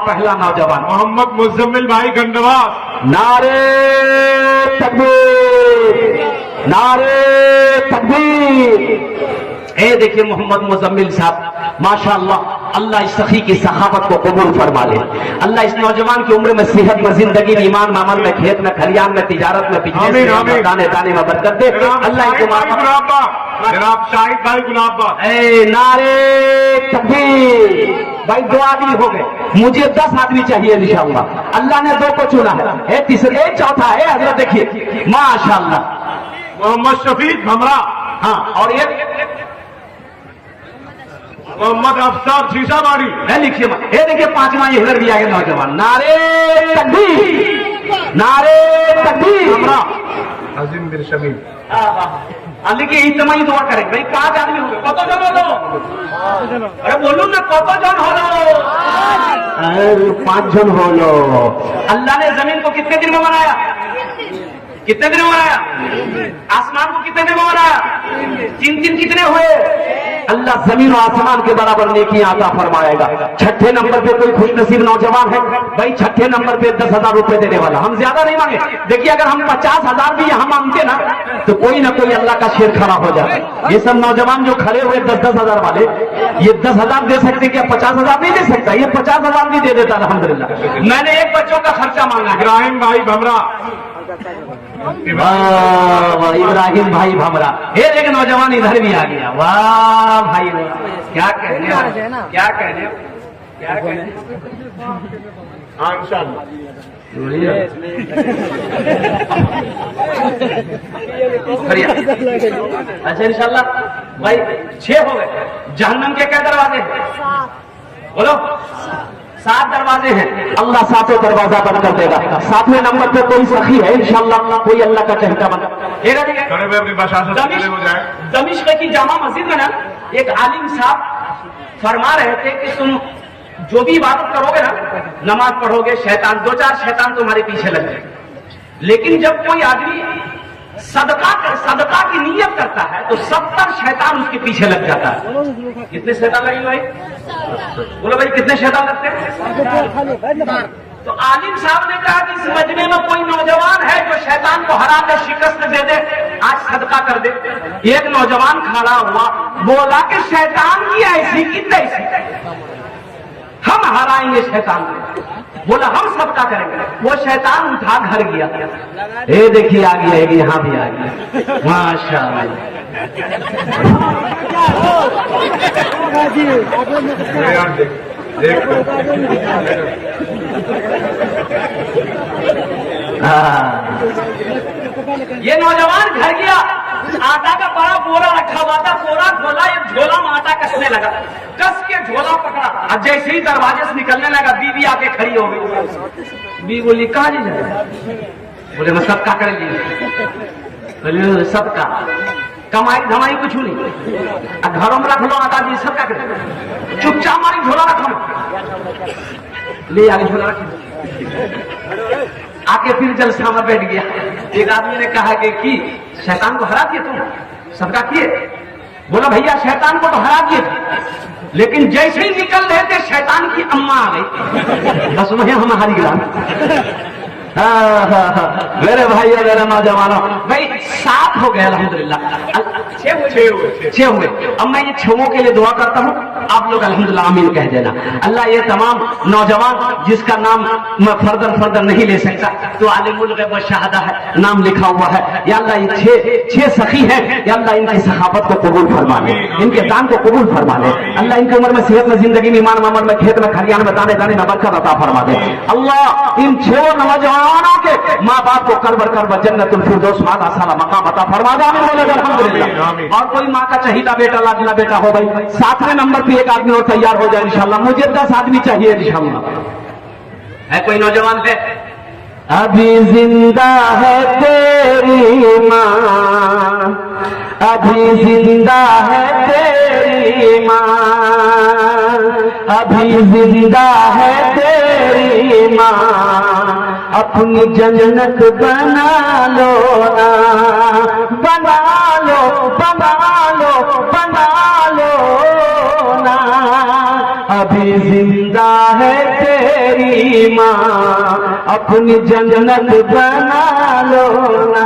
पहला नौजवान मोहम्मद मुजम्मिल भाई गंडवा। नारे तकबीर, नारे तकबीर। ए देखिए मोहम्मद मुजम्मिल साहब माशाअल्लाह, अल्लाह इस सखी की सखावत को कबूल फरमा ले। अल्लाह इस नौजवान की उम्र में, सेहत में, जिंदगी में, ईमान में, अमल में, खेत में, खलियान में, तिजारत में, बिजनेस में, दाने दाने में बरकत दे। अल्लाह इनको जनाब शाहिद भाई गुलाब। ए नारे तकबीर। भाई 2 आदमी हो गए, मुझे 10 आदमी चाहिए इंशाअल्लाह। अल्लाह ने 2 को चुना है, तीसरे चौथा है हजरत देखिए माशाअल्लाह मोहम्मद शफीक भमरा। हाँ, और ये मोहम्मद अफसर शीशाबाड़ी है। लिखिए ये देखिए 5वां ये इधर भी आगे नौजवान। नारे तकबीर, नारे तकबीर। भमरा अजीम बिन शमीम। लिखिए इतना ही दुआ करेंगे भाई। 5 आदमी हो गए, कत जन हलो? अरे बोलूं ना, कत जन हलो? 5 जन हलो। अल्लाह ने जमीन को कितने दिन में बनाया? कितने दिन में बनाया? आसमान को कितने दिन में बनाया? 3 दिन कितने हुए? अल्लाह जमीन और आसमान के बराबर नेकियां अता फरमाएगा। 6ठे नंबर पे कोई खुशनसीब नौजवान है भाई, 6ठे नंबर पे 10,000 रुपए देने वाला। हम ज्यादा नहीं मांगे। देखिए अगर हम 50,000 भी यहाँ मांगते ना तो कोई ना कोई अल्लाह का शेर खड़ा हो जाता। ये सब नौजवान जो खड़े हुए 10,000 वाले, ये 10,000 दे सकते क्या? 50,000 नहीं दे सकता, ये 50,000 भी दे देता अल्हम्दुलिल्लाह। मैंने एक बच्चों का खर्चा मांगा है। इब्राहिम भाई भमरा। वाह इब्राहिम भाई भमरा। एक नौजवान इधर भी आ गया। वाह भाई क्या कहने, क्या कहने, क्या कहने। अच्छा इंशाल्लाह भाई 6 हो गए। जहन्नम के क्या दरवाजे हैं? बोलो 7 दरवाजे हैं। अल्लाह 7वां दरवाजा बंद कर देगा। 7वें नंबर पे कोई सखी है इंशाअल्लाह, कोई अल्लाह का चहेता बन। दमिश्क की जामा मस्जिद में ना एक आलिम साहब फरमा रहे थे कि तुम जो भी इबादत करोगे ना, नमाज पढ़ोगे, शैतान 2-4 शैतान तुम्हारे पीछे लग जाए, लेकिन जब कोई आदमी सदका की नीयत करता है तो 70 शैतान उसके पीछे लग जाता है। कितने शैतान लगे भाई? बोलो भाई कितने शैतान लगते हैं? तो आलिम साहब ने कहा कि इस मजमे में कोई नौजवान है जो शैतान को हरा कर शिकस्त दे दे, आज सदका कर दे। एक नौजवान खड़ा हुआ, बोला कि शैतान की ऐसी की तैसी, हम हराएंगे शैतान को। बोला हम सबका करेंगे। वो शैतान उठा घर गया। ये देखिए आ गया, यहां भी आ गया, माशाअल्लाह। ये नौजवान घर गया, आटा का बड़ा बोरा रखा हुआ था, बोरा खोला, एक झोला में आटा कसने लगा, कस के झोला पकड़ा और जैसे ही दरवाजे से निकलने लगा बीवी आके खड़ी हो गई। बीवी बोली कहाँ जी जाए? बोले मैं सबका करेंगे। बोले सबका कमाई धमाई कुछ नहीं, घरों में रख लो आटा जी, सबका करें, चुपचाप हमारी झोला रखो, ले आगे झोला रखी। आके फिर जलसा में बैठ गया। एक आदमी ने कहा कि शैतान को हरा दिए तुम, सदका किए? बोला भैया शैतान को तो हरा दिए थे, लेकिन जैसे ही निकल रहे थे शैतान की अम्मा आ गई, बस वहीं हम हारी गिरा। मेरे भाई मेरे नौजवानों, भाई 7 हो गए अल्हम्दुलिल्लाह, 6 हुए। अब मैं ये 6 के लिए दुआ करता हूँ, आप लोग अल्हम्दुलिल्लाह आमीन कह देना। अल्लाह ये तमाम नौजवान जिसका नाम मैं फर्दर नहीं ले सकता, तो आलिमुल गैब व शहादा है, नाम लिखा हुआ है, या अल्लाह ये 6 सखी हैं, या अल्लाह इनकी सखावत को कबूल फरमा ले, इनके दान को कबूल फरमा ले। अल्लाह इनकी उम्र में, सेहत में, जिंदगी में, ईमान में, अमल में, खेत में, खलियान में, दाने दाने में बरकत अता फरमा दे। अल्लाह इन 6 नौजवानों के माँ बाप को करबर जन्नतुल फिरदौस माला साला मकाम अता फरमा दे। आमीन बोले अल्हम्दुलिल्लाह। और कोई माँ का चहीदा बेटा, लाडला बेटा हो भाई, 7वें नंबर पे एक आदमी और तैयार हो जाए इंशाल्लाह। मुझे 10 आदमी चाहिए इंशाल्लाह। है कोई नौजवान है? अभी जिंदा है तेरी माँ, अभी जिंदा है तेरी माँ, अभी जिंदा है तेरी माँ, अपनी जन्नत बना लो ना, बना लो बना लो बना लो ना, अभी जिंदा है तेरी माँ, अपनी जन्नत बना लो ना।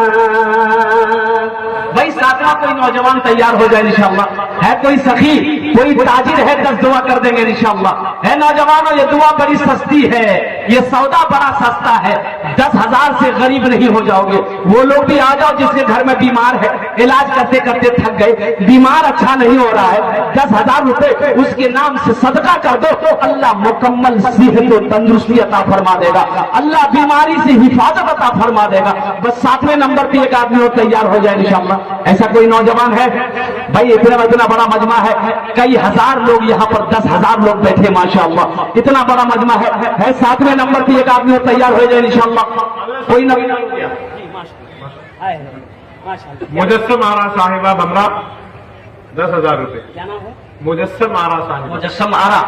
भाई 7वां कोई नौजवान तैयार हो जाए इंशाअल्लाह। है कोई सखी, कोई ताजिर है, 10 दुआ कर देंगे इंशाअल्लाह। है नौजवानों, ये दुआ बड़ी सस्ती है, ये सौदा बड़ा सस्ता है, 10,000 से गरीब नहीं हो जाओगे। वो लोग भी आ जाओ जिसके घर में बीमार है, इलाज करते करते थक गए, बीमार अच्छा नहीं हो रहा है, 10,000 रुपए उसके नाम से सदका कर दो तो अल्लाह मुकम्मल सेहत और तंदुरुस्ती अता फरमा देगा, अल्लाह बीमारी से हिफाजत अता फरमा देगा। बस 7वें नंबर पे एक आदमी और तैयार हो जाए इंशाअल्लाह। ऐसा कोई नौजवान है? भाई इतना बड़ा मजमा है, कई हजार लोग यहाँ पर, 10,000 लोग बैठे माशाअल्लाह, इतना बड़ा मजमा है 7वें नंबर पे एक आदमी और तैयार हो जाए इंशाअल्लाह। कोई नबी मुजस्सम आरा साहिबा बमरा 10,000 रुपए। क्या नाम है? मुजस्सम आरा साहिबा। मुजस्सम आरा।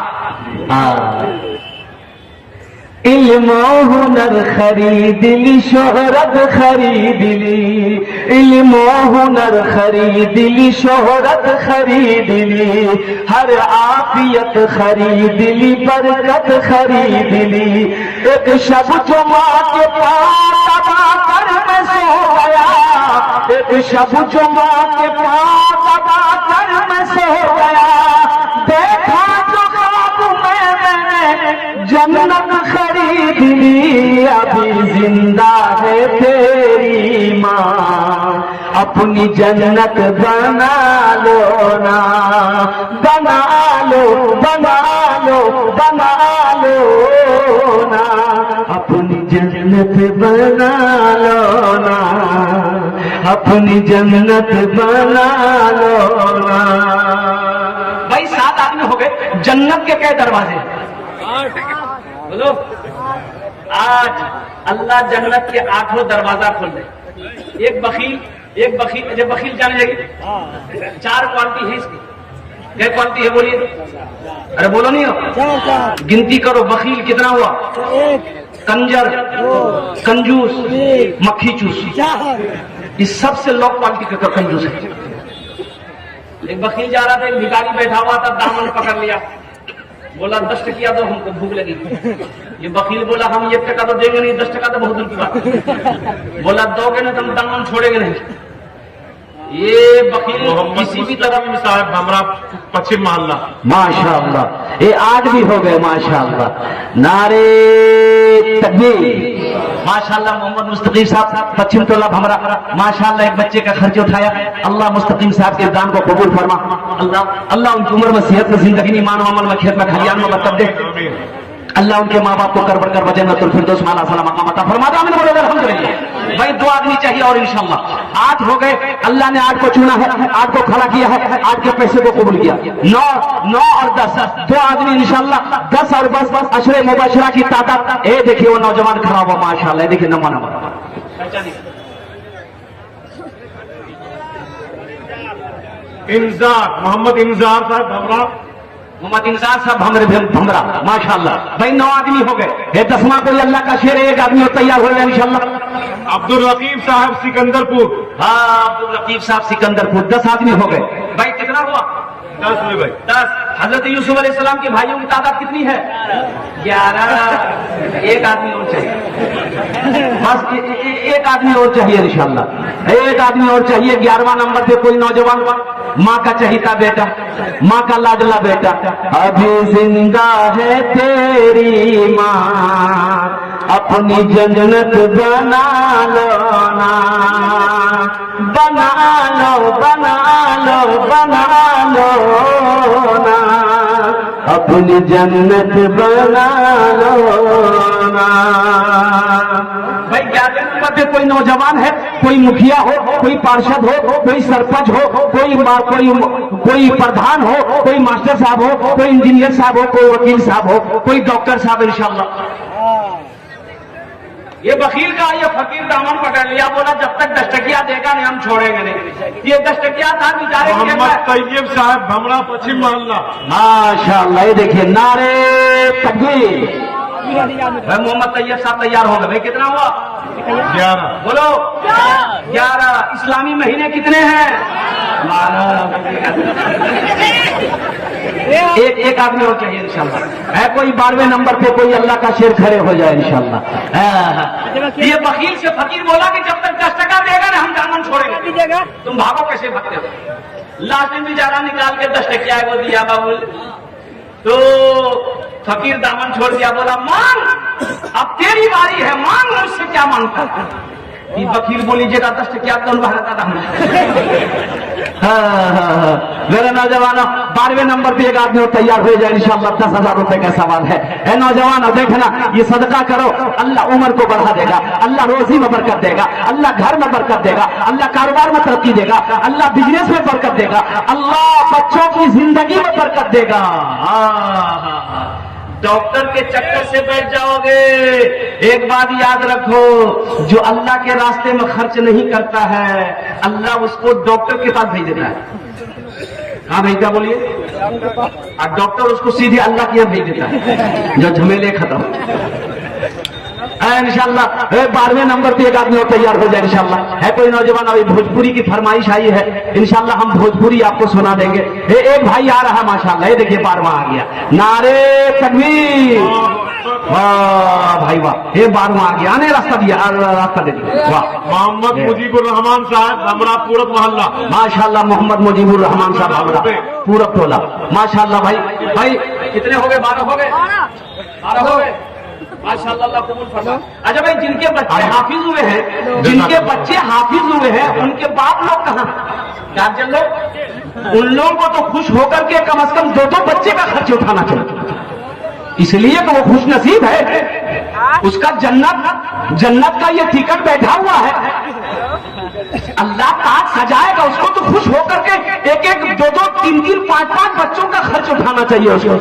इल्म हुनर खरीद ली, शोहरत खरीद ली, इल्म हुनर खरीद ली, शोहरत खरीद ली, हर आफियत खरीद ली, बरकत खरीद ली। एक शब जुमा के पास दबा कर मैं सो गया, एक शब जुमा के पास दबा कर मैं सो गया, देखा तो ख्वाब में मैंने जन्नत खरीद ली, अभी जिंदा है तेरी माँ, अपनी जन्नत बना लो ना, बना लो बना लो बना लो ना, अपनी जन्नत बना लो ना, अपनी जन्नत बना लो ना। भाई 7 आदमी हो गए। जन्नत के कई दरवाजे? बोलो। आज अल्लाह जन्नत के 8 दरवाजा खोल दे। एक बखील जब बखील जाने लगे, 4 क्वालिटी है इसकी। क्या क्वालिटी है बोलिए? अरे बोलो नहीं हो, गिनती करो। बखील कितना हुआ? कंजर, कंजूस, मक्खी चूस। इस सबसे लो क्वालिटी का कंजूस है। एक वकील जा रहा था, एक भिखारी बैठा हुआ था, दामन पकड़ लिया, बोला 10 टकिया दो, हमको भूख लगी। ये वकील बोला हम 1 टका तो देंगे नहीं, 10 टका तो बहुत दूर की बात। बोला दोगे ना तो हम दामन छोड़ेंगे नहीं। ये वकील किसी भी तरह साहब भमरा पश्चिम मोहल्ला। माशाअल्लाह, ये आज भी हो गए माशाअल्लाह। नारे तकबीर। माशाअल्लाह मोहम्मद मुस्तकीम साहब पश्चिम टोला भमरा, माशाअल्लाह एक बच्चे का खर्च उठाया। अल्लाह मुस्तकीम साहब के दान को कबूल फरमा। अल्लाह उनकी उम्र में, सेहत में, जिंदगी में, ईमान अमल में, खेत में, खलियान में बरकत दे। अल्लाह उनके माँ बाप को कर बढ़कर जन्नतुल फिरदौस में आला साला मकाम अता फरमा दे। आमीन बोलो अल्हम्दुलिल्लाह। भाई 2 आदमी चाहिए और इंशाअल्लाह 8 हो गए। अल्लाह ने 8 को चुना है, 8 को खड़ा किया है, 8 के पैसे को कबूल किया। 9 और 10, 2 आदमी इंशाअल्लाह 10 और 10 अशरे मुबशरा की तादाद। ये देखिए वो नौजवान खड़ा हुआ माशाअल्लाह, देखिए नमूना इंजार मोहम्मद इंजार साहब भमरा। मोहम्मद इंसार साहब भमरा माशाअल्लाह। भाई 9 आदमी हो गए। ये 10वां कोई अल्लाह का शेर है, एक आदमी और तैयार हो गया इंशाअल्लाह। अब्दुल रकीब साहब सिकंदरपुर। हाँ अब्दुल रकीब साहब सिकंदरपुर, 10 आदमी हो गए। भाई कितना हुआ? 10 हुए भाई। 10। हजरत यूसुफ अलैहिस्सलाम के भाइयों की तादाद कितनी है? 11। एक आदमी और चाहिए, बस एक आदमी और चाहिए इंशाअल्लाह। एक आदमी और चाहिए। 11वां नंबर पे कोई नौजवान, माँ का चहीता बेटा, माँ का लाडला बेटा। अभी जिंदा है तेरी माँ, अपनी जन्नत बना लो ना, बना लो बना लो बना लो ना, अपनी जन्नत बना लो ना। भाई 11वें नंबर पे कोई नौजवान है, कोई मुखिया हो, कोई पार्षद हो, कोई सरपंच हो, कोई प्रधान हो, कोई मास्टर साहब हो, कोई इंजीनियर साहब हो, कोई वकील साहब हो, कोई डॉक्टर साहब इंशाअल्लाह। ये वकील का ये फकीर दामन पकड़ लिया, बोला जब तक 10 टकिया देगा नहीं हम छोड़ेंगे नहीं। ये 10 टकिया था बेचारे। मोहम्मद तैयब साहब भमरा पश्चिम मोहल्ला। माशाअल्लाह, ये देखिए नारे तकबीर। मोहम्मद तैयब साहब तैयार हो गए। भाई कितना हुआ? 11। बोलो 11। इस्लामी महीने कितने हैं? एक आदमी और चाहिए इंशाअल्लाह। है कोई 12वें नंबर पे कोई अल्लाह का शेर खड़े हो जाए इंशाअल्लाह। ये वकील से फकीर बोला कि जब तक 10 टका देगा ना हम दामन छोड़ेंगे। तुम भागो कैसे भागते हो? लास्ट में बेचारा निकाल के 10 टकिया को दिया बाबुल, तो फकीर दामन छोड़ दिया, बोला मांग, अब तेरी बारी है, मांग मुझसे क्या मांगता है? ये वकील बोली जगह 10 टकिया कौन भरता था? मेरे नौजवानों 12वें नंबर पे एक आदमी और तैयार हो जाए इंशाअल्लाह। 10,000 रुपए का सवाल है। ए नौजवान देखना, ये सदका करो, अल्लाह उम्र को बढ़ा देगा, अल्लाह रोजी में बरकत देगा, अल्लाह घर में बरकत देगा, अल्लाह कारोबार में तरक्की देगा, अल्लाह बिजनेस में बरकत देगा, अल्लाह बच्चों की जिंदगी में बरकत देगा। डॉक्टर के चक्कर से बैठ जाओगे। एक बात याद रखो, जो अल्लाह के रास्ते में खर्च नहीं करता है अल्लाह उसको डॉक्टर के पास भेज देता है। हाँ भाई क्या बोलिए? और डॉक्टर उसको सीधे अल्लाह की भेज देता है, जो झमेले खत्म। इंशाअल्लाह 12वें नंबर पे एक आदमी और तैयार हो जाए इंशाअल्लाह। है कोई नौजवान? अभी भोजपुरी की फरमाइश आई है, इंशाअल्लाह हम भोजपुरी आपको सुना देंगे। एक भाई आ रहा है माशाअल्लाह, ये देखिए 12वां आ गया। नारे तकबीर। वाह भाई वाह, ये 12वां आ गया। आने रास्ता दिया, रास्ता दे दिया। वाह मोहम्मद मुजीबुर रहमान साहब भमरा पूरब मोहल्ला। माशाअल्लाह मोहम्मद मुजीबुर रहमान साहब भमरा पूरब टोला। माशाअल्लाह भाई कितने हो गए? 12 हो गए। 12 हो गए माशाअल्लाह, अल्लाह कबूल फरमा। अच्छा भाई जिनके बच्चे हाफिज हुए हैं, जिनके बच्चे हाफिज हुए हैं उनके बाप लोग कहाँ? गार्जियन लोग, उन लोगों को तो खुश होकर के कम से कम 2 बच्चे का खर्च उठाना चाहिए, इसलिए तो वो खुश नसीब है, उसका जन्नत का ये टिकट बैठा हुआ है। अल्लाह ताज सजाएगा उसको, तो खुश होकर के 1-1, 2-2, 3-3, 5-5 बच्चों का खर्च उठाना चाहिए उसको।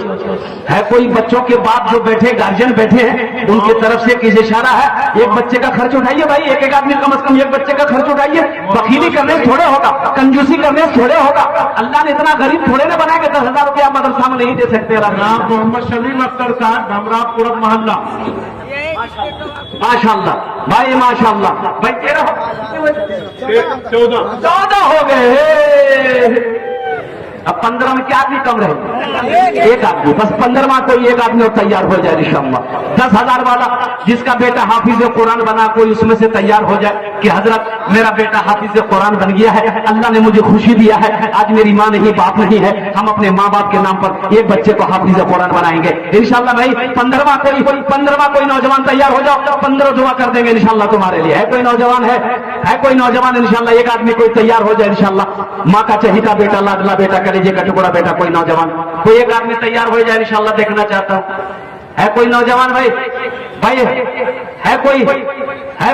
है कोई बच्चों के बाप जो बैठे, गार्जियन बैठे हैं, उनकी तरफ से किस इशारा है, एक बच्चे का खर्च उठाइए भाई। एक आदमी कम से कम एक बच्चे का खर्च उठाइए। बखीली करने से थोड़े होगा, कंजूसी करने से थोड़े होगा। अल्लाह ने इतना गरीब थोड़े ना बनाया कि 10,000 रुपया मदरसा में नहीं दे सकते। मोहम्मद शमीम अख्तर साहब भमरा पूरब मोहल्ला। माशाल्लाह भाई, माशाल्लाह भाई। 13 14 हो गए। अब 15 में क्या आदमी कम रहे? एक आदमी, बस 15वां कोई एक आदमी और तैयार हो जाए इंशाअल्लाह। 10,000 वाला जिसका बेटा हाफिज कुरान बना, कोई उसमें से तैयार हो जाए कि हजरत मेरा बेटा हाफिज कुरान बन गया है, अल्लाह ने मुझे खुशी दिया है, आज मेरी माँ नहीं बाप नहीं है, हम अपने माँ बाप के नाम पर एक बच्चे को हाफिज कुरान बनाएंगे इंशाअल्लाह। भाई 15वां कोई नौजवान तैयार हो जाओ, 15 दुआ कर देंगे इंशाअल्लाह तुम्हारे लिए। है कोई नौजवान? है कोई नौजवान? इंशाअल्लाह एक आदमी कोई तैयार हो जाए इंशाअल्लाह। माँ का चहेता बेटा, लाडला बेटा, कलेजे का टुकड़ा बेटा, कोई नौजवान, कोई एक आदमी तैयार हो जाए इंशाअल्लाह, देखना चाहता हूं। है कोई नौजवान? भाई है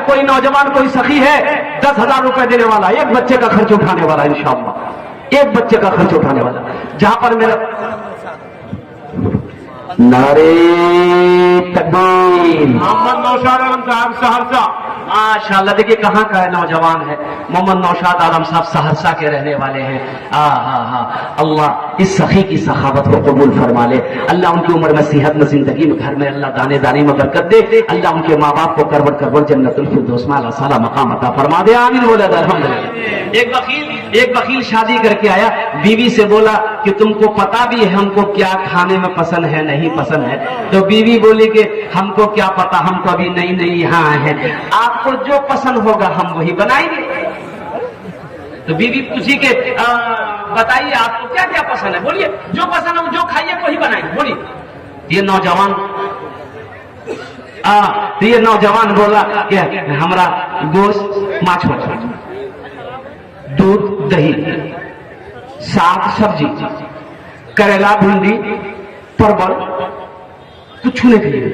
कोई नौजवान, कोई सखी है 10,000 रुपए देने वाला, एक बच्चे का खर्च उठाने वाला इंशाअल्लाह, एक बच्चे का खर्च उठाने वाला। जहां पर मेरा नारे तकबीर। मोहम्मद नौशाद आलम साहब सहरसा। माशाअल्लाह, देखिए कहाँ का है नौजवान है, मोहम्मद नौशाद आलम साहब सहरसा के रहने वाले हैं। अल्लाह इस सखी की सखावत को कबूल फरमा ले। अल्लाह उनकी उम्र में, सेहत में, जिंदगी में, घर में अल्लाह दाने दाने में बरकत दे। अल्लाह उनके माँ बाप को करबट करबट जन्नतुल फिरदौस में साला मकाम अता फरमा दे। आमीन बोला अल्हम्दुलिल्लाह। एक वकील शादी करके आया, बीवी से बोला कि तुमको पता भी है हमको क्या खाने में पसंद है, नहीं पसंद है? तो बीवी बोली कि हमको क्या पता, हम तो अभी नई नई यहाँ आए हैं, आपको जो पसंद होगा हम वही बनाएंगे। तो बीवी पूछी कि बताइए आपको क्या क्या पसंद है, बोलिए जो पसंद है जो खाइए वही बनाएंगे, बोलिए। ये नौजवान बोला कि हमारा गोश्त, माछ, दूध, दही, साग सब्जी, करेला, भिंडी, परवल, कुछ नहीं खाइए।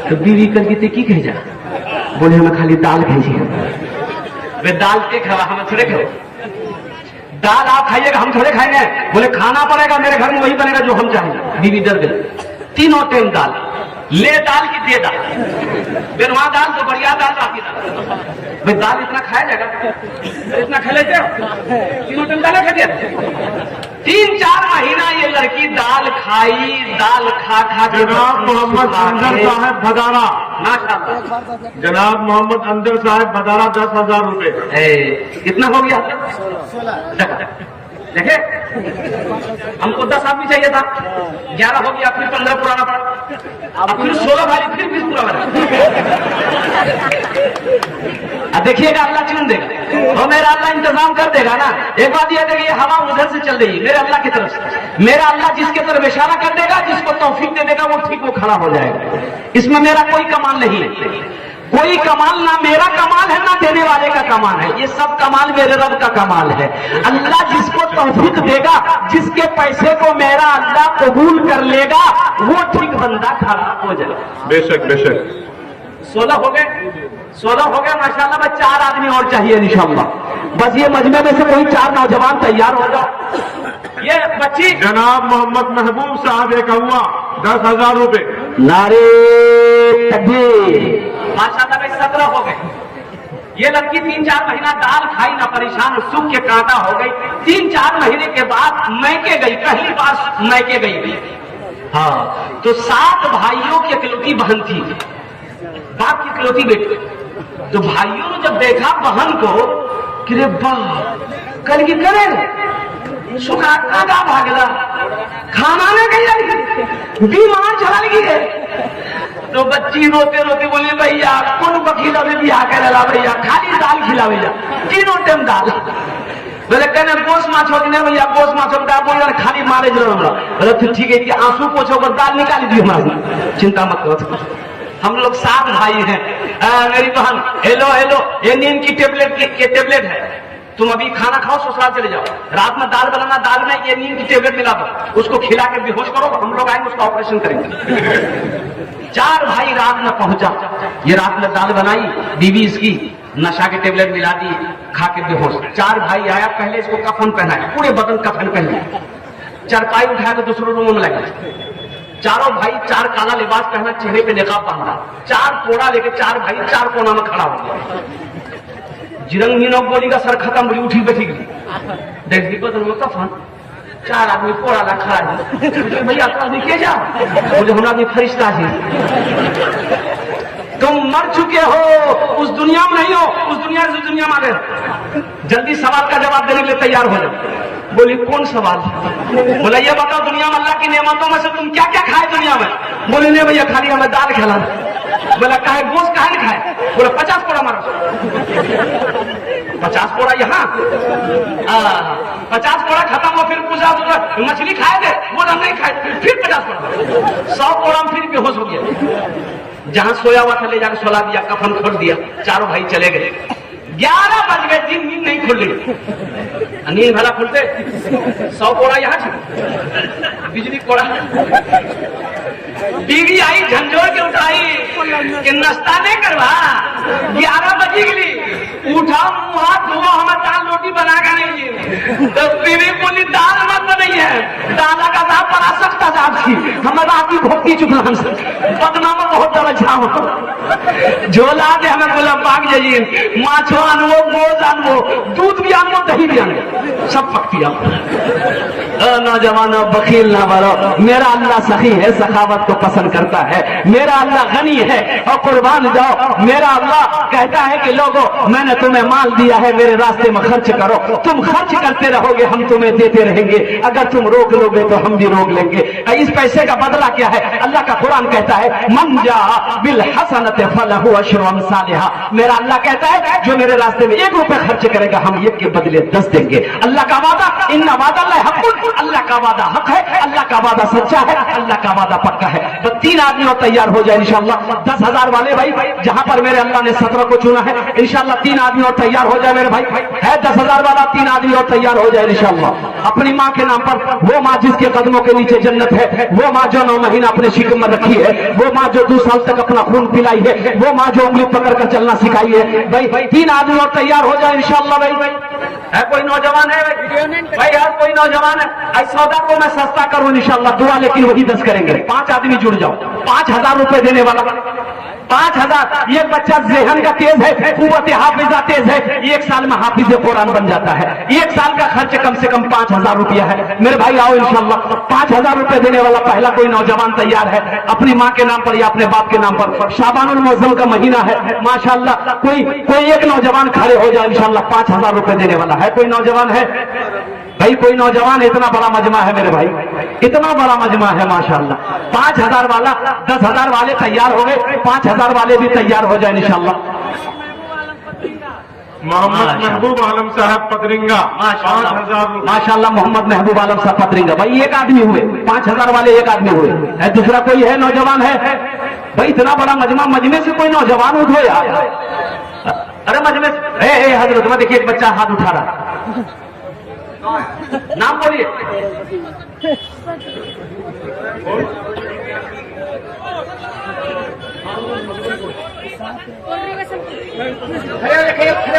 तो बीवी करके की कह जा, बोले हमें खाली दाल खाइए। वे दाल के खावा, हमें थोड़े खाओ, दाल आप खाइएगा हम थोड़े खाएंगे। बोले खाना पड़ेगा, मेरे घर में वही बनेगा जो हम चाहेंगे। बीवी डर गई। 3 टाइम दाल, ले दाल की दे दाल, बेनवा दाल तो बढ़िया दाल, बाकी दाल। भाई दाल इतना खाया जाएगा? इतना खा लेते हो? 3 टाइम दाल खा दिया। 3-4 महीना ये लड़की दाल खाई, दाल खा खा के। जनाब मोहम्मद अंदर साहब भदारा। माशाअल्लाह। जनाब मोहम्मद अंदर साहब भदारा 10,000 रुपए। कितना हो गया? 16। देखे, हमको 10 आदमी चाहिए था, 11 हो गया, फिर 15 पुराना पड़ा, अब फिर 16 भाई, फिर 20 पूरा बना। देखिएगा अल्लाह चुन देगा और मेरा अल्लाह इंतजाम कर देगा ना। एक बात यह देखिए, हवा उधर से चल रही है मेरे अल्लाह की तरफ से। मेरा अल्लाह जिसके तरफ इशारा कर देगा, जिसको तौफीक दे देगा, वो ठीक वो खड़ा हो जाएगा। इसमें मेरा कोई कमाल नहीं है, कोई कमाल ना मेरा कमाल है ना देने वाले का कमाल है, ये सब कमाल मेरे रब का कमाल है। अल्लाह जिसको तौफीक देगा, जिसके पैसे को मेरा अल्लाह कबूल कर लेगा, वो ठीक बंदा खड़ा हो जाएगा। बेशक बेशक। 16 हो गए माशाअल्लाह। बस 4 आदमी और चाहिए इंशाअल्लाह। बस ये मजमे में से कोई 4 नौजवान तैयार हो जाओ। ये बच्ची जनाब मोहम्मद महबूब साहब एक हुआ 10,000 रुपए। नारे तकबीर। माशाअल्लाह भाई 17 हो गए। ये लड़की 3-4 महीना दाल खाई ना, परेशान, सूख के कांटा हो गई। 3-4 महीने के बाद मैके गई, पहली बार मैके गई। हाँ, तो 7 भाइयों की इकलौती बहन थी, बाप की इकलौती बेटी। तो भाइयों ने जब देखा बहन को कि रे वाह, कल की करे सुखाता का भागला, खाना ने गई, बीमार चला गई। तो बच्ची रोते रोते बोली भैया कौन बखीला में बिहा करेला भैया, खाली दाल खिला भैया, 3 टाइम दाल। बोले कहने गोश माछ होती नहीं भैया, गोश माछ होता बोल खाली मारे जरूर हमरा। बोले फिर ठीक है कि आंसू पोछो पर दाल निकाल दी हमारा, चिंता मत करो। हम लोग 7 भाई हैं। मेरी बहन हेलो हेलो, ये नींद की टेबलेट है, तुम अभी खाना खाओ, ससुराल चले जाओ, रात में दाल बनाना, दाल में ये नींद की टेबलेट मिला दो, उसको खिला के बेहोश करो, हम लोग आएंगे उसका ऑपरेशन करेंगे। 4 भाई रात में पहुंचा, ये रात में दाल बनाई, बीवी इसकी नशा के टेबलेट मिला दी, खा के बेहोश। 4 भाई आया, पहले इसको कफन पहनाया, पूरे बदन कफन पहना, चारपाई उठाया तो दूसरे रूम में लगा। चारों भाई 4 काला लिबास पहना, चेहरे पे निकाब बांधा, 4 कोड़ा लेके 4 भाई 4 कोना में खड़ा हो गया। जिरंग मीनो गोली का सर खत्म हुई, उठी बैठी गई, देख दी बदन में कफन, 4 आदमी कोड़ा ला खड़ा है। भैया आदमी के जा, मुझे हमारा आदमी फरिश्ता है। दुनिया में नहीं हो, उस दुनिया से दुनिया में आ गए। जल्दी सवाल का जवाब देने के लिए तैयार हो जाओ। बोली कौन सवाल? बोला ये बताओ दुनिया में अल्लाह की नेमतों में से तुम क्या क्या खाए दुनिया में? बोले नहीं भैया खाली हमें दाल खिला। बोला काहे गोश्त काहे नहीं खाए? बोला 50 पोड़ा मारो। 50 पोड़ा यहाँ 50 पोड़ा खत्म हो, फिर पूछा मछली खाए थे? बोला नहीं खाए। फिर 50 पोड़ा 100 पोड़ा में फिर बेहोश हो गया। जहां सोया हुआ था ले जाकर सोला दिया, कफन खोल दिया, चारों भाई चले गए। 11 बज गए, दिन नींद नहीं खुल रही। नींद भला खुलते 100 कोड़ा यहाँ था, बिजली कोड़ा। बीवी आई झंझोर के उठाई कि नाश्ता नहीं करवा, 11 बजे के लिए उठा, मुँह हाथ धोआ, हमें दाल रोटी बना कर नहीं। तो बीवी बोली दाल मत बनाई है, दादा का साहब बड़ा सख्त साहब थी, हमें रात की भोगी चुकला बदनामा बहुत तरह छाव झोला दे। हमें बोला पाक जाइए, माछो आनवो, गोज आनवो, दूध भी आनवो, दही भी आनवो, सब पकती नौजवानों बकील ना बनो। मेरा अल्लाह सखी है, सखावत को पसंद करता है। मेरा अल्लाह गनी है और कुर्बान जाओ। मेरा अल्लाह कहता है कि लोगों मैंने तुम्हें माल दिया है, मेरे रास्ते में खर्च करो। तुम खर्च करते रहोगे, हम तुम्हें देते रहेंगे। अगर तुम रोक लोगे तो हम भी रोक लेंगे। इस पैसे का बदला क्या है? अल्लाह का कुरान कहता है मन जा बिल हसनत फलहु अशरु अमसालिहा। मेरा अल्लाह कहता है जो मेरे रास्ते में 1 रुपया खर्च करेगा, हम 1 के बदले 10 देंगे। अल्लाह का वादा इन्ना वादा हक़्क़ुन, अल्लाह का वादा हक है, अल्लाह का वादा सच्चा है, अल्लाह का वादा पक्का है। तो 3 आदमी और तैयार हो जाए इंशाअल्लाह। 10,000 वाले भाई जहां पर मेरे अल्लाह ने 17 को चुना है, इंशाअल्लाह 3 आदमी और तैयार हो जाए मेरे भाई। है 10,000 वाला, 3 आदमी और तैयार हो जाए इंशाअल्लाह। अपनी माँ के नाम पर, वो माँ जिसके कदमों के नीचे जन्नत है, वो माँ जो 9 महीना अपने शिकम में रखी है, वो माँ जो 2 साल तक अपना खून पिलाई है, वो माँ जो उंगली पकड़ कर चलना सिखाई है। भाई 3 आदमी और तैयार हो जाए इंशाअल्लाह। भाई है कोई नौजवान है भाई? यार कोई नौजवान है? इस सौदा को मैं सस्ता करूं इंशाअल्लाह, दुआ लेकिन वही 10 करेंगे। 5 आदमी जुड़ जाओ, 5,000 रुपए देने वाला। 5,000। ये बच्चा ज़हन का तेज है, कुव्वत हाफिजा तेज है, 1 साल में हाफिज कुरान बन जाता है। 1 साल का खर्च कम से कम 5,000 रुपया है। मेरे भाई आओ इंशाअल्लाह। 5,000 रुपए देने वाला पहला कोई नौजवान तैयार है, अपनी माँ के नाम पर या अपने बाप के नाम पर। शाबानुल मुअज़्ज़म का महीना है माशाअल्लाह। कोई एक नौजवान खड़े हो जाए इंशाअल्लाह। 5,000 रुपए देने वाला है कोई नौजवान है भाई? कोई नौजवान? इतना बड़ा मजमा है मेरे भाई, इतना बड़ा मजमा है माशाअल्लाह। 5,000 वाला, 10,000 वाले तैयार हो गए, 5,000 वाले भी तैयार हो जाए इंशाअल्लाह। मोहम्मद महबूब आलम साहब पतरिंगा 5,000 माशाअल्लाह। मोहम्मद महबूब आलम साहब पतरिंगा भाई 1 आदमी हुए, 5,000 वाले 1 आदमी हुए। है दूसरा कोई है नौजवान है भाई? इतना बड़ा मजमा, मजमे से कोई नौजवान उठो यार। अरे मजमे से हजरत में देखिए एक बच्चा हाथ उठा रहा, नाम बोलिए।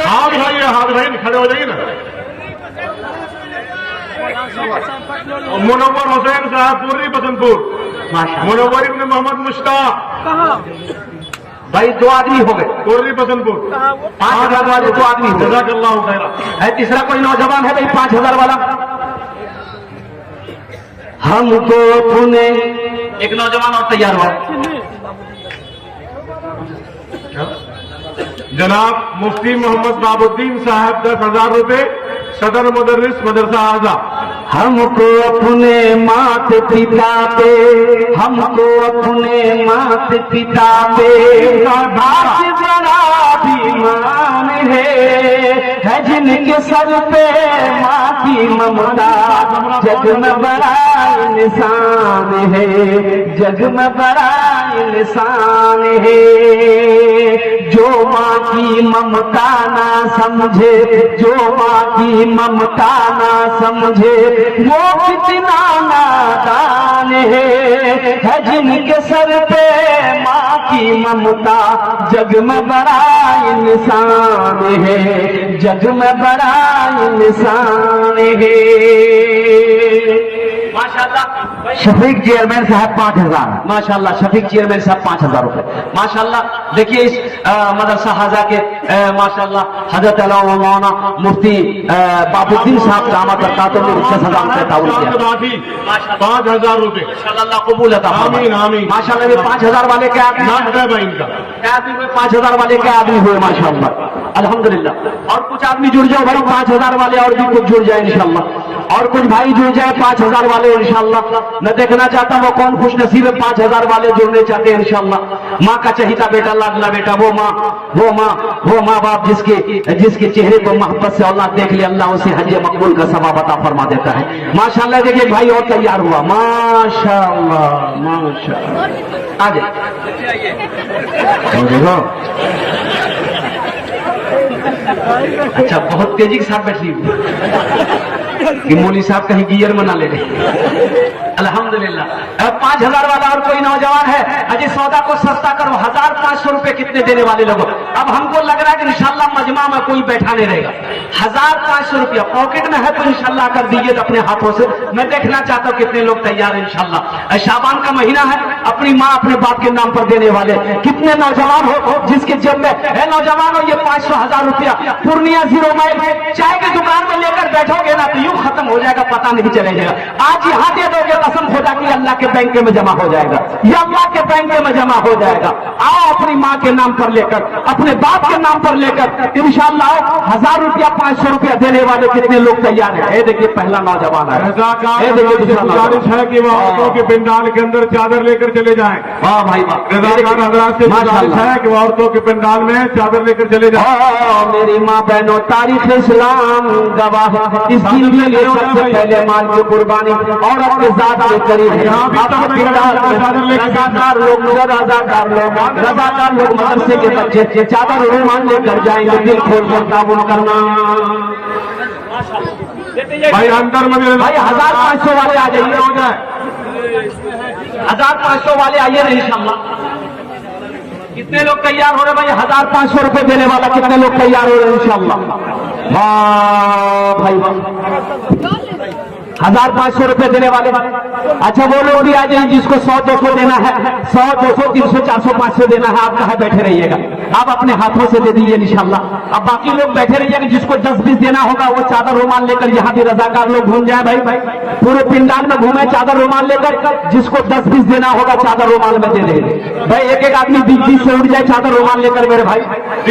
हाथ भाई खड़े हो जाइए ना। मुनव्वर हुसैन साहब पूर्वी बसंतपुर। मुनव्वर इब्न मोहम्मद मुश्ताक भाई 2 आदमी हो गए, पूर्वी बसंतपुर। 5,000 वाले 2 आदमी हो गए। जज़ाकल्लाहु खैरा। है तीसरा कोई नौजवान है भाई? 5,000 वाला। हमको पुणे एक नौजवान और तैयार हुआ। जनाब मुफ्ती मोहम्मद बाबुद्दीन साहब 10,000 रुपए, सदर मुदर्रिस मदरसा आजा। हमको अपने मात पिता पे, हमको अपने मात पिता पे भाग्य बड़ा अभिमान है जिनके सर पे माँ की ममता, जग में बड़ा इंसान है, जग में बड़ा इंसान है। जो माँ की ममता ना समझे, जो माँ की ममता ना समझे, वो कितना नादान है जिनके सर पे माँ की ममता, जग में बड़ा इंसान है, जग में बड़ा इंसान है। माशाअल्लाह। शफीक चेयरमैन साहब 5,000। माशाअल्लाह शफीक चेयरमैन साहब 5,000 रुपए। माशाअल्लाह। देखिए इस मदरसा हाजा के माशाल्लाह हजरत अल्लामा मौलाना मुफ्ती बाबुद्दीन साहब दामद बरकातुहू ने 50,000 रुपये ताउन किया। 5,000 रुपये माशाल्लाह कबूल अता फरमाए। आमीन आमीन। माशाल्लाह ये 5,000 वाले क्या आदमी नाम है भाई इनका, क्या आदमी हुए? 5,000 वाले क्या आदमी हुए माशाल्लाह, अल्हम्दुलिल्लाह। और कुछ आदमी जुड़ जाओ भाई 5,000 वाले, और भी कुछ जुड़ जाए इंशाल्लाह, और कुछ भाई जुड़ जाए 5,000 वाले इंशाल्लाह। मैं देखना चाहता हूँ वो कौन खुश नसीब है 5,000 वाले जुड़ने चाहते हैं इंशाल्लाह। माँ का चहीता बेटा, लाडला बेटा, वो माँ बाप जिसके चेहरे को मोहब्बत से औलाद देख ले, अल्लाह उसे हज मकबूल का सवाब अता फरमा देता है। माशाल्लाह देखिए भाई और तैयार हुआ, माशाल्लाह माशाल्लाह। आ जाए देखो, अच्छा बहुत तेजी के साथ बैठी हुई कि मौली साहब कहीं गियर मना ले रहे। अल्हम्दुलिल्लाह। अब 5,000 वाला और कोई नौजवान है, अजय सौदा को सस्ता करो, 1,500 रुपए कितने देने वाले लोग? अब हमको लग रहा है कि इंशाल्लाह मजमा में कोई बैठा नहीं रहेगा। 1,500 रुपया पॉकेट में है तो इंशाल्लाह कर दीजिए अपने हाथों से। मैं देखना चाहता हूँ कितने लोग तैयार है इंशाल्लाह। शाबान का महीना है, अपनी माँ अपने बाप के नाम पर देने वाले कितने नौजवान हो जिसके जेब में है? नौजवान हो, ये 500,000 रुपया पूर्णिया 0 माइल चाय की दुकान में लेकर बैठोगे ना तो यूं खत्म हो जाएगा, पता नहीं चले जाएगा। आज यहाँ दे दोगे, कसम खुदा की अल्लाह के बैंक में जमा हो जाएगा, ये अल्लाह के बैंक में जमा हो जाएगा। आओ अपनी माँ के नाम पर लेकर, अपने बाप के नाम पर लेकर इंशाल्लाह 1,000 रुपया 500 रुपया देने वाले कितने लोग तैयार है? ये देखिए पहला नौजवान है। गुजारिश है कि वह औरतों के पंडाल के अंदर चादर लेकर चले जाएं। वाह भाई वाह। रजाकार हजरात से गुजारिश है कि वह औरतों के पंडाल में चादर लेकर चले जाएं। मेरी माँ बहनों, तारीख इस्लाम गवाह इसके लिए सबसे पहले माल की कुर्बानी और अपने जात के करीब है। रजाकार लोग मदरसे के बच्चे चादर रुमाल लेकर जाएंगे, दिल खोल कर ताबुन करना। भाई अंदर में भाई 1,500 वाले आ जाइए, हो जाए 1,500 वाले आइए ना इंशाल्लाह। कितने लोग तैयार हो रहे भाई? 1,500 रुपए देने वाला कितने लोग तैयार हो रहे हैं इंशाल्लाह? वाह भाई वाह। 1,500 रुपए देने वाले, अच्छा वो लोग भी आ जाए जिसको 100-200 देना है, 100-200 300 400 500 देना है। आप कहाँ बैठे रहिएगा, आप अपने हाथों से दे दीजिए इंशाल्लाह। अब बाकी लोग बैठे रहिएगा, जिसको 10-20 देना होगा वो चादर रुमाल लेकर, यहाँ भी रजाकार लोग घूम जाए भाई पूरे पिंडाल में घूमे चादर रुमाल लेकर। जिसको 10-20 देना होगा चादर रुमाल में दे देंगे भाई। एक आदमी 20 से उठ जाए चादर रुमाल लेकर, मेरे भाई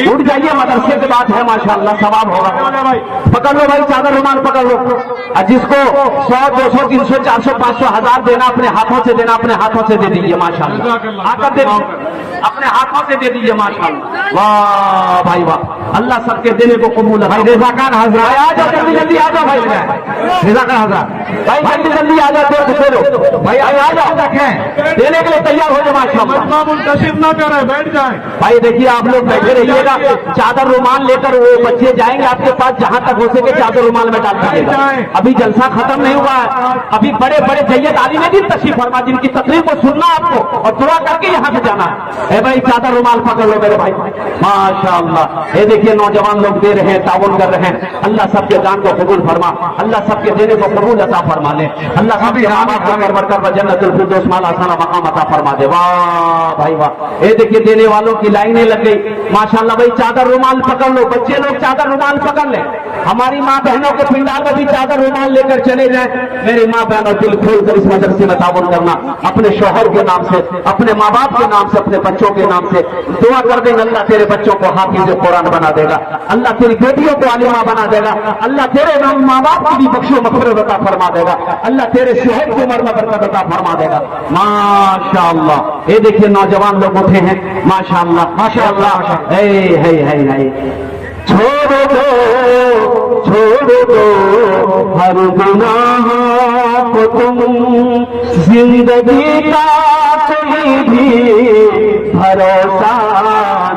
उठ जाइए, मदरसे की बात है माशाल्लाह, सवाब होगा। पकड़ लो भाई चादर रुमाल पकड़ लो। जिसको 100-200 300 400 500 1,000 देना, अपने हाथों से देना, अपने हाथों से दे दीजिए माशाल्लाह। आकर दे दीजिए, अपने हाथों से दे दीजिए माशाल्लाह। वाह भाई वाह, अल्लाह सबके देने को कबूल है। भाई रज़ाकार हज़रात आ जाओ, जल्दी जल्दी आ जाओ भाई। रज़ाकार हज़रात भाई जल्दी जल्दी आ जाओ, दे दो भाई, आ जाओ, रखें देने के लिए तैयार हो जाओ माशाल्लाह। मुंतशिर न करें, बैठ जाए भाई देखिए आप लोग बैठे रहिएगा, चादर रुमाल लेकर वो बच्चे जाएंगे आपके पास, जहां तक हो सके चादर रुमाल में डाल दीजिएगा। अभी जलसा खत्म नहीं हुआ है, अभी बड़े बड़े जैयद आलिम भी तशरीफ फरमा, जिनकी तकलीफ को सुनना आपको और दुआ करके यहाँ से जाना है। भाई चादर रुमाल पकड़ लो मेरे भाई माशाअल्लाह। ये देखिए नौजवान लोग दे रहे हैं, ताउन कर रहे हैं। अल्लाह सबके दान को कबूल फरमा, अल्लाह सबके देने को कबूल अता फरमा ले, अल्लाह सबके जन्नतुल फिरदौस माला साला मकाम अता फरमा दे। वाह भाई वाह। ये देखिए देने वालों की लाइनें लग गई माशाल्लाह। भाई चादर रुमाल पकड़ लो, बच्चे लोग चादर रुमाल पकड़ ले। हमारी माँ बहनों के पिंडाल में भी चादर रुमाल लेकर चले जाए। मेरी माँ बहनों दिल खोलकर इस मदरसे में ताउन करना, अपने शौहर के नाम से, अपने माँ बाप के नाम से, अपने बच्चों के नाम से दुआ कर देंगे। अल्लाह तेरे बच्चों को हाफिज कुरान बना देगा, अल्लाह तेरी बेटियों को आलिमा बना देगा, अल्लाह तेरे माँ बाप की भी बख्शो मग़फ़िरत अता फरमा देगा, अल्लाह तेरे शोहर की उम्र में बरकत अता फरमा देगा माशाअल्लाह। ये देखिए नौजवान लोग उठे हैं माशाअल्लाह माशाअल्लाह। छोड़ दो हर गुनाह को तुम, जिंदगी का कोई भी भरोसा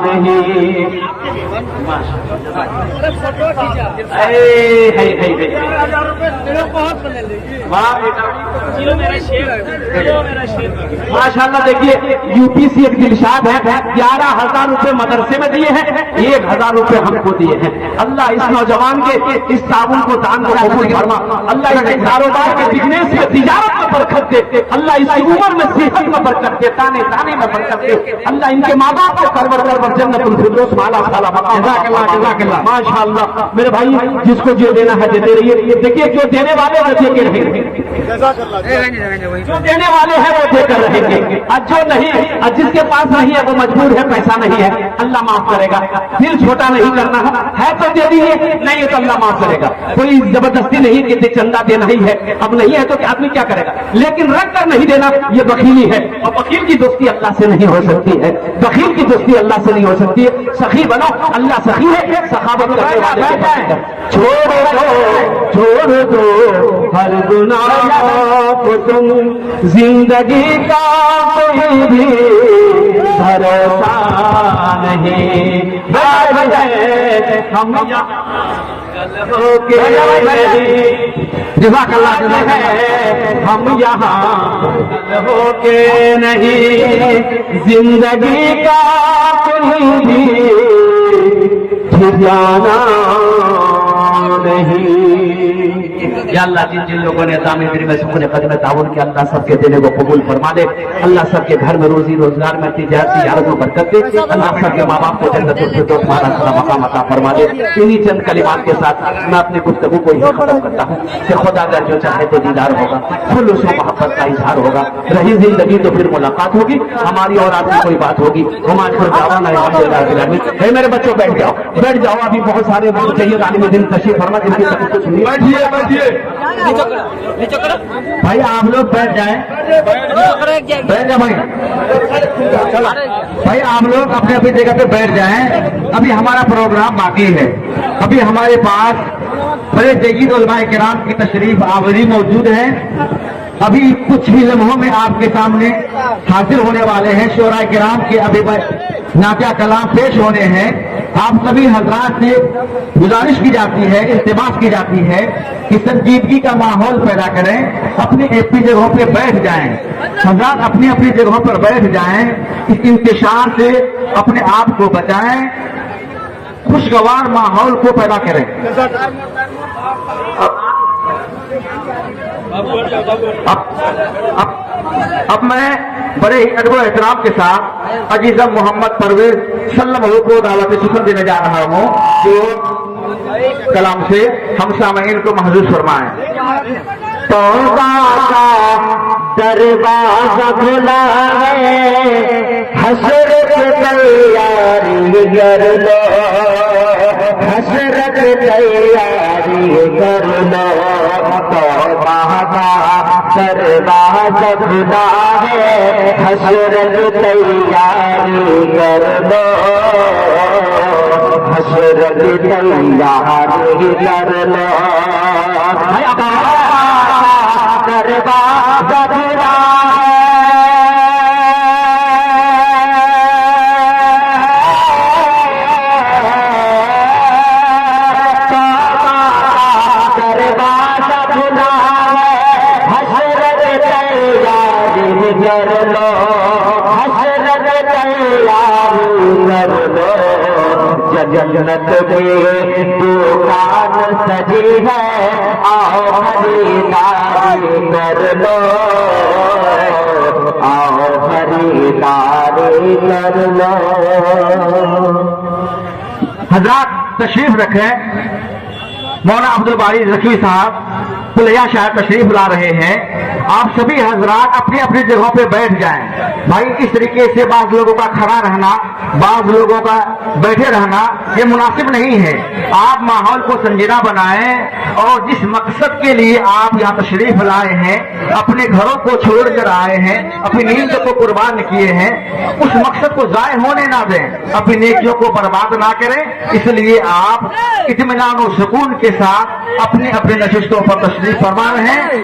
नहीं। माशाल्लाह देखिए यूपी से एक दिलशाद है, 11,000 रुपए मदरसे में दिए हैं, 1,000 रुपए हमको दिए हैं। अल्लाह इस नौजवान के इस ताउन को दान को कबूल फरमा, अल्लाह इस कारोबार के बिजनेस में तिजारत में बरकत दे, अल्लाह इस उम्र में सेहत में बरकत दे, ताने ताने में बरकत दे, अल्लाह इनके माँ बाप को परवर जन्नतुल फिरदौस माला साला मकाम। माशाअल्लाह मेरे भाई, जिसको जो देना है देते रहिए। देखिए जो देने वाले वो दे के रहेंगे, जो देने वाले हैं वो देकर रहेंगे, और जो नहीं, और जिसके पास नहीं है वो मजबूर है, पैसा नहीं है, अल्लाह माफ करेगा। दिल छोटा नहीं करना है तो दे दीजिए, नहीं है तो अल्लाह माफ करेगा। कोई जबरदस्ती नहीं कि चंदा देना ही है, अब नहीं है तो आदमी क्या करेगा, लेकिन रख कर नहीं देना ये बखीली है, और बखील की दोस्ती अल्लाह से नहीं हो सकती है, बखील की दोस्ती अल्लाह से नहीं हो सकती है। सखी बनो, अल्लाह सखी है, सखावत करने वाले के पास है। छोड़ दो हर गुनाह को तुम, जिंदगी का कोई भी भरोसा नहीं, हम हम यहाँ होके नहीं, जिंदगी का कोई भी ठिकाना नहीं। या अल्लाह जिन जिन लोगों ने दामी दिल में सुकून कदम ताउन के, अल्लाह सबके देने को कबूल फरमा दे। अल्लाह सबके घर में रोजी रोजगार में तिजारत में बरकत दे। अल्लाह सबके माँ बाप को जन्नतुल फिरदौस माला साला मकाम अता फरमा दे। इन्हीं चंद कलिमात के साथ मैं अपनी गुफ्तगू को यही खत्म करता हूँ कि खुदा अगर जो चाहे तो दीदार होगा, खुलूस व मोहब्बत का इजहार होगा, रही जिंदगी तो फिर मुलाकात होगी, हमारी और आपकी कोई बात होगी। हमारे मेरे बच्चों बैठ जाओ, बैठ जाओ, अभी बहुत सारे चाहिए आलिम दिन तशरीफ फरमा, जिनकी कुछ नहीं। बैठिए बैठिए भाई, आप लोग बैठ जाएं, बैठ जाए भाई, आप लोग अपने अपनी जगह पे बैठ जाएं। अभी हमारा प्रोग्राम बाकी है, अभी हमारे पास बड़े जयीद उलमाए किराम की तशरीफ आवरी मौजूद है। अभी कुछ ही लम्हों में आपके सामने हाजिर होने वाले हैं शोराए किराम के अभी नातिया कलाम पेश होने हैं। आप सभी हजरात से गुजारिश की जाती है, इल्तिमास की जाती है कि संजीदगी का माहौल पैदा करें, अपनी अपनी जगहों पे बैठ जाएं। हजरात अपनी अपनी जगहों पर बैठ जाएं, इस इंतशार से अपने आप को बचाएं, खुशगवार माहौल को पैदा करें। अब मैं बड़े ही अदब एहतराम के साथ अजीजम मोहम्मद परवेज सल्लल्लाहु को दावत शुक्र देने जा रहा हूँ, जो कलाम से हम सामईन को महसूस फरमाएं। तौबा का दरवाजा खुला है, हसरत तैयारी कर लो, हसरत तैयारी कर लो। तौबा का दरवाजा खुला है, हसरत तैयारी कर लो, हसरत तैयारी कर लो। दरवाजा खुला कर लो, हसरत तैयारी कर लो। जन्नत की दुकान सजी है, आओ खरीदारी कर लो, आओ खरीदारी कर लो। हजरात तशरीफ रखें। मौलाना अब्दुल बारी रखवी साहब पुलिया शायद तशरीफ ला रहे हैं। आप सभी हजरात अपनी अपनी जगहों पे बैठ जाएं। भाई इस तरीके से बाज लोगों का खड़ा रहना, बाज लोगों का बैठे रहना ये मुनासिब नहीं है। आप माहौल को संजीदा बनाएं और जिस मकसद के लिए आप यहाँ तशरीफ लाए हैं, अपने घरों को छोड़कर आए हैं, अपनी नींद को कुर्बान किए हैं, उस मकसद को जाय होने ना दें, अपनी नेकियों को बर्बाद ना करें। इसलिए आप इत्मीनान और सुकून के साथ अपने अपने नशिस्तों पर तशरीफ फरमा रहे हैं।